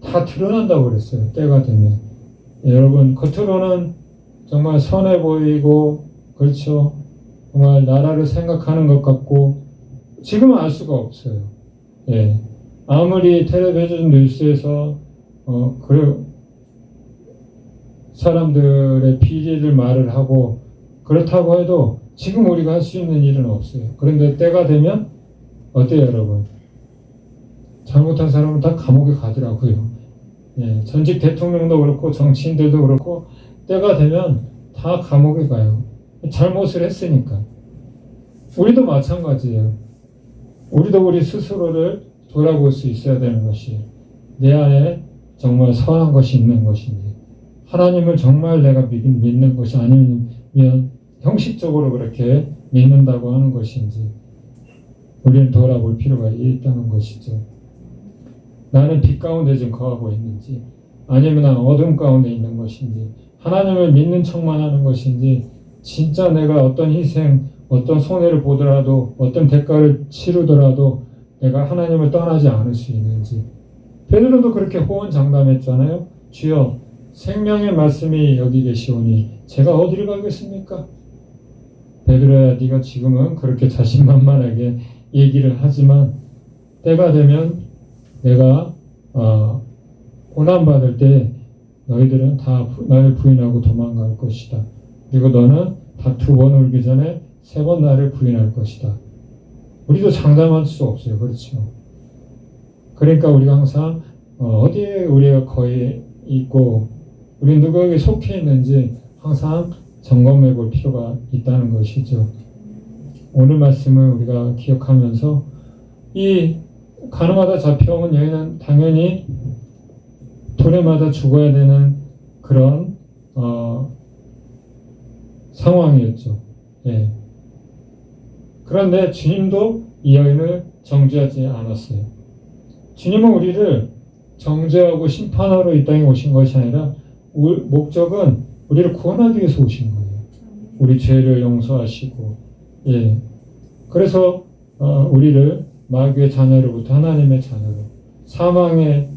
다 드러난다고 그랬어요. 때가 되면. 여러분, 겉으로는 정말 선해 보이고 그렇죠. 정말 나라를 생각하는 것 같고 지금은 알 수가 없어요. 예. 아무리 텔레비전 뉴스에서 사람들의 비리를 말을 하고 그렇다고 해도 지금 우리가 할 수 있는 일은 없어요. 그런데 때가 되면 어때요, 여러분? 잘못한 사람은 다 감옥에 가더라고요. 예, 전직 대통령도 그렇고 정치인들도 그렇고 때가 되면 다 감옥에 가요. 잘못을 했으니까. 우리도 마찬가지예요. 우리도 우리 스스로를 돌아볼 수 있어야 되는 것이에요. 내 안에 정말 선한 것이 있는 것인지, 하나님을 정말 내가 믿는 것이 아니면 형식적으로 그렇게 믿는다고 하는 것인지 우리는 돌아볼 필요가 있다는 것이죠. 나는 빛 가운데 지금 거하고 있는지 아니면 나는 어둠 가운데 있는 것인지 하나님을 믿는 척만 하는 것인지 진짜 내가 어떤 희생, 어떤 손해를 보더라도 어떤 대가를 치르더라도 내가 하나님을 떠나지 않을 수 있는지. 베드로도 그렇게 호언장담했잖아요. 주여 생명의 말씀이 여기 계시오니 제가 어디를 가겠습니까? 베드로야, 네가 지금은 그렇게 자신만만하게 얘기를 하지만 때가 되면 내가 고난받을 때 너희들은 다 나를 부인하고 도망갈 것이다. 그리고 너는 다 2번 울기 전에 3번 나를 부인할 것이다. 우리도 장담할 수 없어요. 그렇죠? 그러니까 우리가 항상 어디에 우리가 거의 있고 우리 누구에게 속해 있는지 항상 점검해 볼 필요가 있다는 것이죠. 오늘 말씀을 우리가 기억하면서 이 가늠하다 잡혀온 여인은 당연히 도래마다 죽어야 되는 그런 상황이었죠. 예. 그런데 주님도 이 여인을 정죄하지 않았어요. 주님은 우리를 정죄하고 심판하러 이 땅에 오신 것이 아니라 목적은 우리를 구원하기 위해서 오신 거예요. 우리 죄를 용서하시고, 예. 그래서 우리를 마귀의 자녀로부터 하나님의 자녀로, 사망의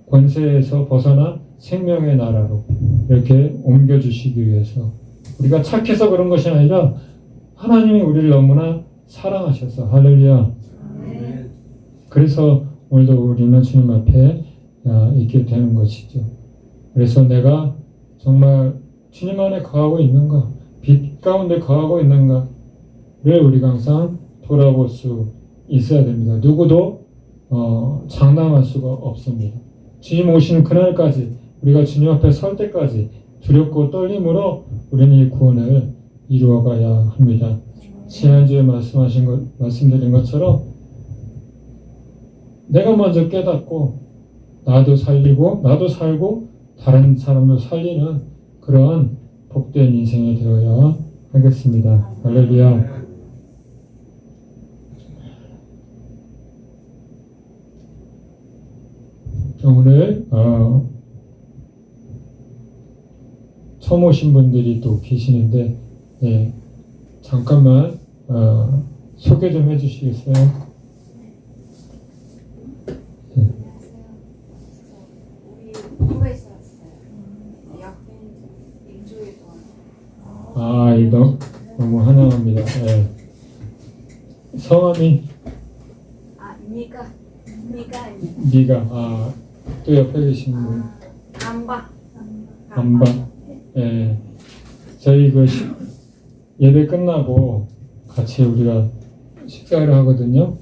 권세에서 벗어나 생명의 나라로 이렇게 옮겨주시기 위해서, 우리가 착해서 그런 것이 아니라 하나님이 우리를 너무나 사랑하셔서, 할렐루야. 그래서 오늘도 우리는 주님 앞에 있게 되는 것이죠. 그래서 내가 정말 주님 안에 거하고 있는가, 빛 가운데 거하고 있는가를 우리가 항상 돌아볼 수 있어야 됩니다. 누구도 장담할 수가 없습니다. 주님 오시는 그날까지, 우리가 주님 앞에 설 때까지 두렵고 떨림으로 우리는 이 구원을 이루어가야 합니다. 지난주에 말씀드린 것처럼 내가 먼저 깨닫고 나도 살고 다른 사람도 살리는 그런 복된 인생이 되어야 하겠습니다. 할렐루야. 오늘 처음 오신 분들이 또 계시는데, 예, 잠깐만 소개 좀 해주시겠어요? 우리 한국에서 왔어요. 약간 일주일 동안. 이거 너무 환영합니다. 예. 성함이 니가 또 옆에 계신 분 안바. 예. 저희 예배 끝나고 같이 우리가 식사를 하거든요.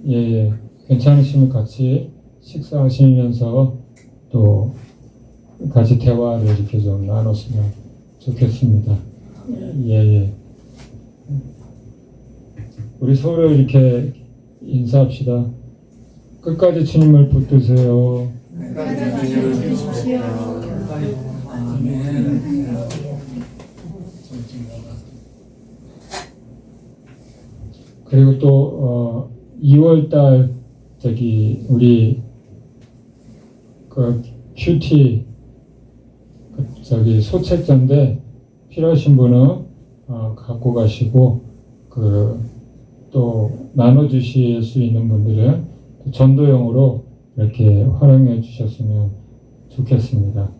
예. 괜찮으시면 같이 식사하시면서 또 같이 대화를 이렇게 좀 나눴으면 좋겠습니다. 예. 우리 서로 이렇게 인사합시다. 끝까지 주님을 붙드세요. 그리고 또 2월달 우리 큐티 소책자인데 필요하신 분은 갖고 가시고 또 나눠주실 수 있는 분들은 전도용으로 이렇게 활용해 주셨으면 좋겠습니다.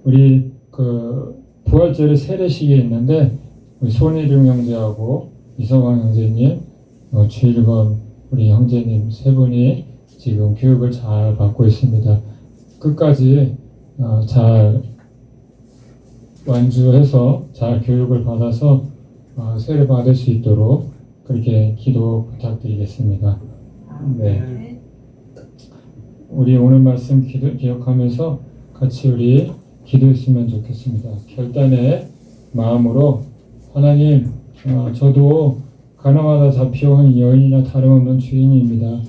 우리 부활절에 세례식이 있는데 우리 손희룡 형제하고 이성광 형제님, 주일권 우리 형제님 세 분이 지금 교육을 잘 받고 있습니다. 끝까지 잘 완주해서 잘 교육을 받아서 세례 받을 수 있도록 그렇게 기도 부탁드리겠습니다. 네. 우리 오늘 말씀 기억하면서 같이 우리 기도했으면 좋겠습니다. 결단의 마음으로 하나님, 저도 가나마다 잡혀온 여인이나 다름없는 주인입니다.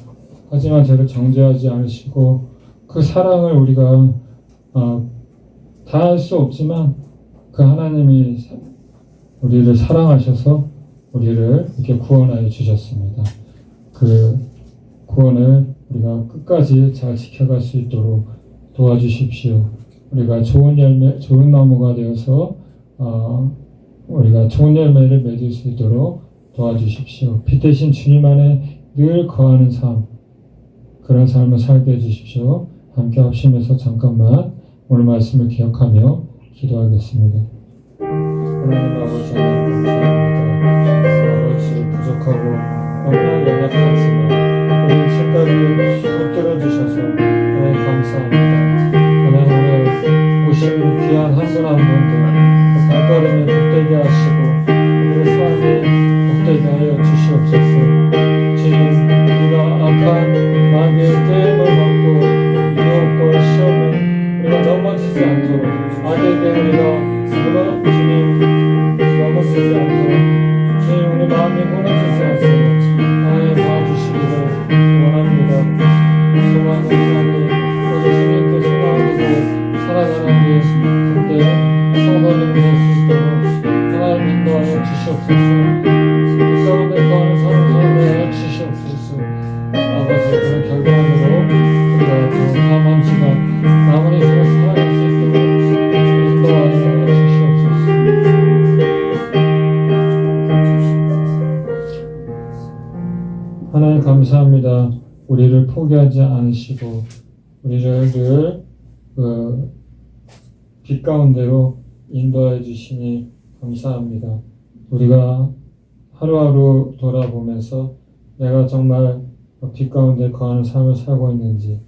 하지만 저를 정죄하지 않으시고 그 사랑을 우리가 다 할 수 없지만 그 하나님이 우리를 사랑하셔서 우리를 이렇게 구원하여 주셨습니다. 그 구원을 우리가 끝까지 잘 지켜갈 수 있도록 도와주십시오. 우리가 좋은 나무가 되어서 우리가 좋은 열매를 맺을 수 있도록 도와주십시오. 빛 대신 주님 안에 늘 거하는 삶, 그런 삶을 살게 해주십시오. 함께 합심해서 잠깐만 오늘 말씀을 기억하며 기도하겠습니다. 하나님 아버지, 감사합니다. 아버지, 부족하고 너무나 연약하지만 우리 지금까지 붙들어 주셔서 하나님 감사합니다. 하나님 오늘 오신 귀한 한 분 한 분들 발걸음에 복되게 하시고 우리의 삶에 복되게 하여 주시옵소서. 주님, 우리가 악한 마귀의 게임을 받고 유혹과 시험에 우리가 넘어지지 않도록 악에게 우리가 주님 넘어지지 않도록 주님 우리 마음이 무너지지 않도록 하나님 도와주시기를 원합니다. 소망하는 하나님, 우리 주님께 소망하고 살아가는 게 복되어 하나님 감사합니다. 우리를 포기하지 않으시고 우리를 늘 빛 가운데로 인도해 주시니 감사합니다. 우리가 하루하루 돌아보면서 내가 정말 빛 가운데 거하는 삶을 살고 있는지,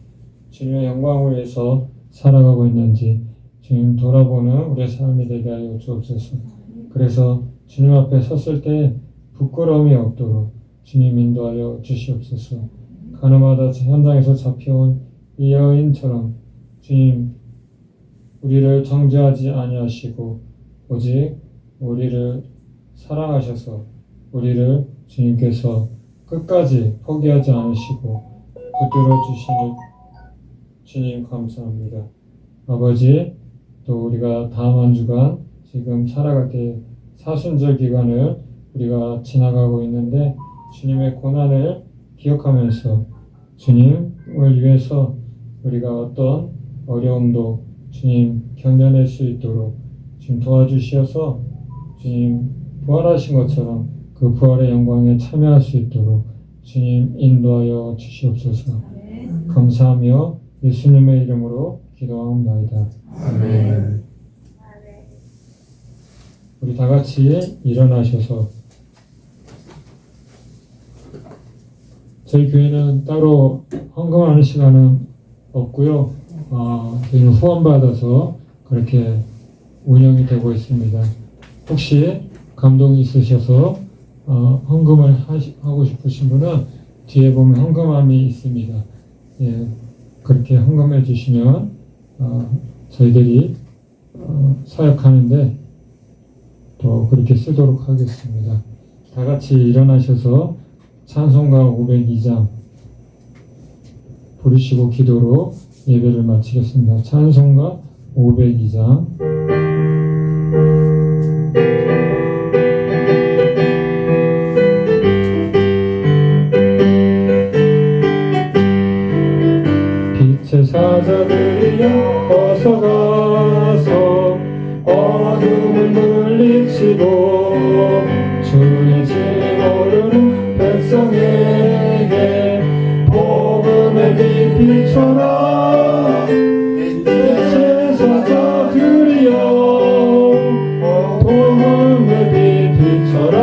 주님의 영광을 위해서 살아가고 있는지 주님 돌아보는 우리의 삶이 되게 하여 주옵소서. 그래서 주님 앞에 섰을 때 부끄러움이 없도록 주님 인도하여 주시옵소서. 가늠하다 현장에서 잡혀온 이 여인처럼 주님 우리를 정죄하지 아니하시고 오직 우리를 사랑하셔서 우리를 주님께서 끝까지 포기하지 않으시고 붙들어 주시는 주님 감사합니다. 아버지, 또 우리가 다음 한 주간 지금 살아갈 때 사순절 기간을 우리가 지나가고 있는데 주님의 고난을 기억하면서 주님을 위해서 우리가 어떤 어려움도 주님 견뎌낼 수 있도록 주님 도와주시어서 주님 부활하신 것처럼 그 부활의 영광에 참여할 수 있도록 주님 인도하여 주시옵소서. 감사하며 예수님의 이름으로 기도하옵나이다. 아멘. 우리 다 같이 일어나셔서 저희 교회는 따로 헌금하는 시간은 없고요. 저희는 후원받아서 그렇게 운영이 되고 있습니다. 혹시 감동이 있으셔서 헌금을 하고 싶으신 분은 뒤에 보면 헌금함이 있습니다. 예, 그렇게 헌금해 주시면 저희들이 사역하는데 또 그렇게 쓰도록 하겠습니다. 다 같이 일어나셔서 찬송가 502장 부르시고 기도로 예배를 마치겠습니다. 찬송가 502장 빛의 사자들이여 어서 가서 어둠을 물리치고 주의 진리 모르는 백성에게 복음의 빛 비춰라. 빛의 사자들이여 복음의 빛 비춰라.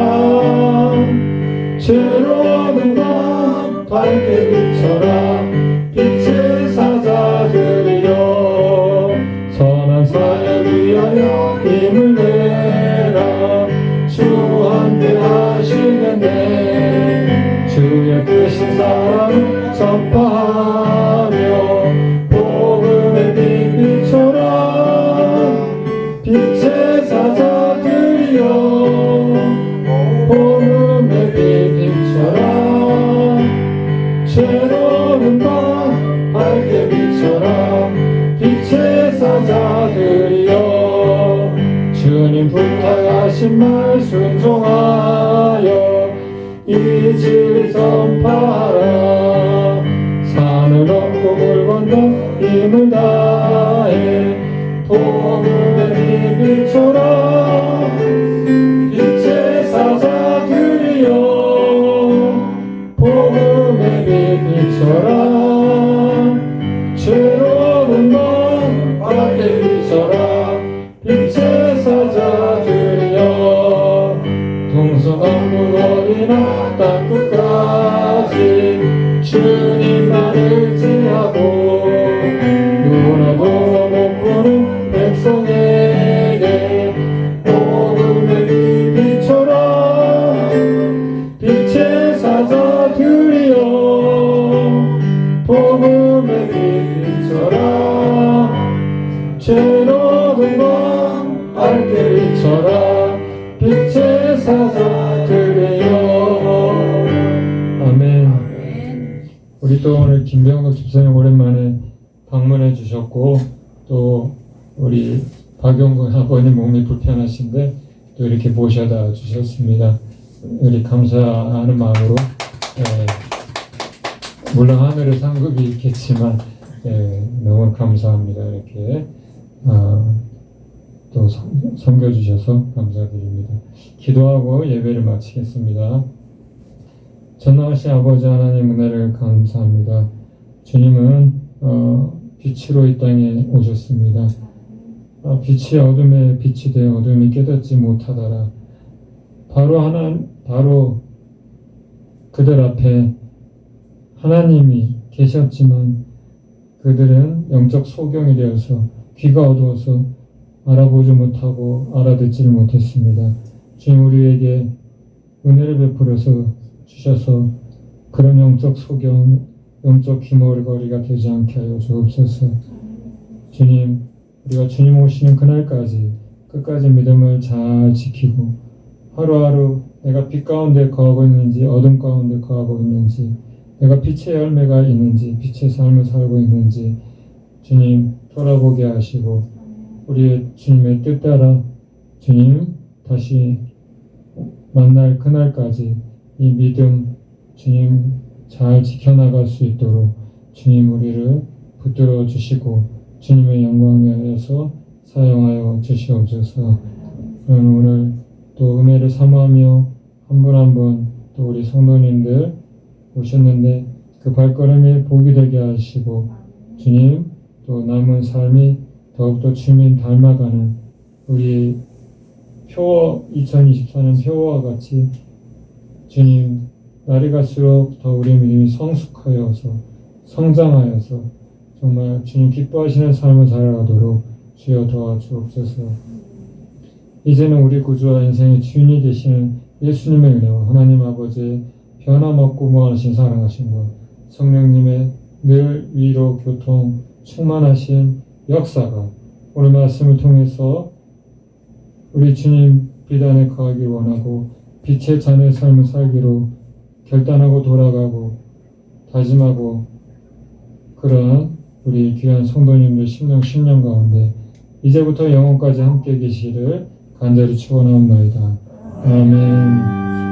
죄로운 밤 밝게 비춰라. 빛의 사자들이여 선한 사역 위하여 힘을 내라. 주 함께 하시겠네. 주의 크신 사랑을 전파하며 복음의 빛 비춰라. 빛의 사자들이여 복음의 빛 비춰라. 죄로운 밤 밝게 비춰라. 빛의 사자들이여 주님 부탁하신 말 순종하여 이 진리 전파하라. 산을 넘고 물 건너 힘을 다해 복음의 빛 비춰라. 빛의 사자들이여 복음의 빛 비춰라. 죄로운 밤 밝게 비춰라. 빛의 사자들이여 동서남북 어디나 땅끝까지 주님만 의지하고 누구나도 못 보는 백성에게 복음의 빛 비춰라. 빛의 사자들이여 복음의 빛 비춰라. 죄로운 밤 밝게 비춰라. 빛의 사자들이여. 아멘. 우리 또 오늘 김병덕 집사님 오랜만에 방문해 주셨고 또 우리 박용근 아버님 몸이 불편하신데 또 이렇게 모셔다 주셨습니다. 우리 감사하는 마음으로 물론 하늘에 상급이 있겠지만 너무 감사합니다. 이렇게 또 섬겨주셔서 감사드립니다. 기도하고 예배를 마치겠습니다. 전능하신 아버지 하나님 은혜를 감사합니다. 주님은 빛으로 이 땅에 오셨습니다. 빛이 어둠에 빛이 되어 어둠이 깨닫지 못하더라. 바로 그들 앞에 하나님이 계셨지만 그들은 영적 소경이 되어서 귀가 어두워서 알아보지 못하고 알아듣지를 못했습니다. 주님 우리에게 은혜를 베풀어서 주셔서 그런 영적 소경, 영적 기머거리가 되지 않게 하여 주옵소서. 주님, 우리가 주님 오시는 그날까지 끝까지 믿음을 잘 지키고 하루하루 내가 빛 가운데 거하고 있는지 어둠 가운데 거하고 있는지 내가 빛의 열매가 있는지 빛의 삶을 살고 있는지 주님 돌아보게 하시고 우리의 주님의 뜻 따라 주님 다시 만날 그날까지 이 믿음 주님 잘 지켜나갈 수 있도록 주님 우리를 붙들어 주시고 주님의 영광에 하여서 사용하여 주시옵소서. 오늘 또 은혜를 사모하며 한 분 한 분 또 우리 성도님들 오셨는데 그 발걸음이 복이 되게 하시고 주님 또 남은 삶이 더욱더 주님 닮아가는 우리 표어 2024년 표어와 같이 주님 날이 갈수록 더 우리 믿음이 성숙하여서 성장하여서 정말 주님 기뻐하시는 삶을 살아가도록 주여 도와주옵소서. 이제는 우리 구주와 인생의 주인이 되시는 예수님의 은혜와 하나님 아버지의 변함없고 무한하신 사랑하심과 성령님의 늘 위로 교통 충만하신 역사가 오늘 말씀을 통해서 우리 주님 비단에 거하기 원하고 빛의 자녀의 삶을 살기로 결단하고 돌아가고 다짐하고 그러한 우리 귀한 성도님들 심령 10년 가운데 이제부터 영원까지 함께 계시기를 간절히 축원하옵나이다. 아멘.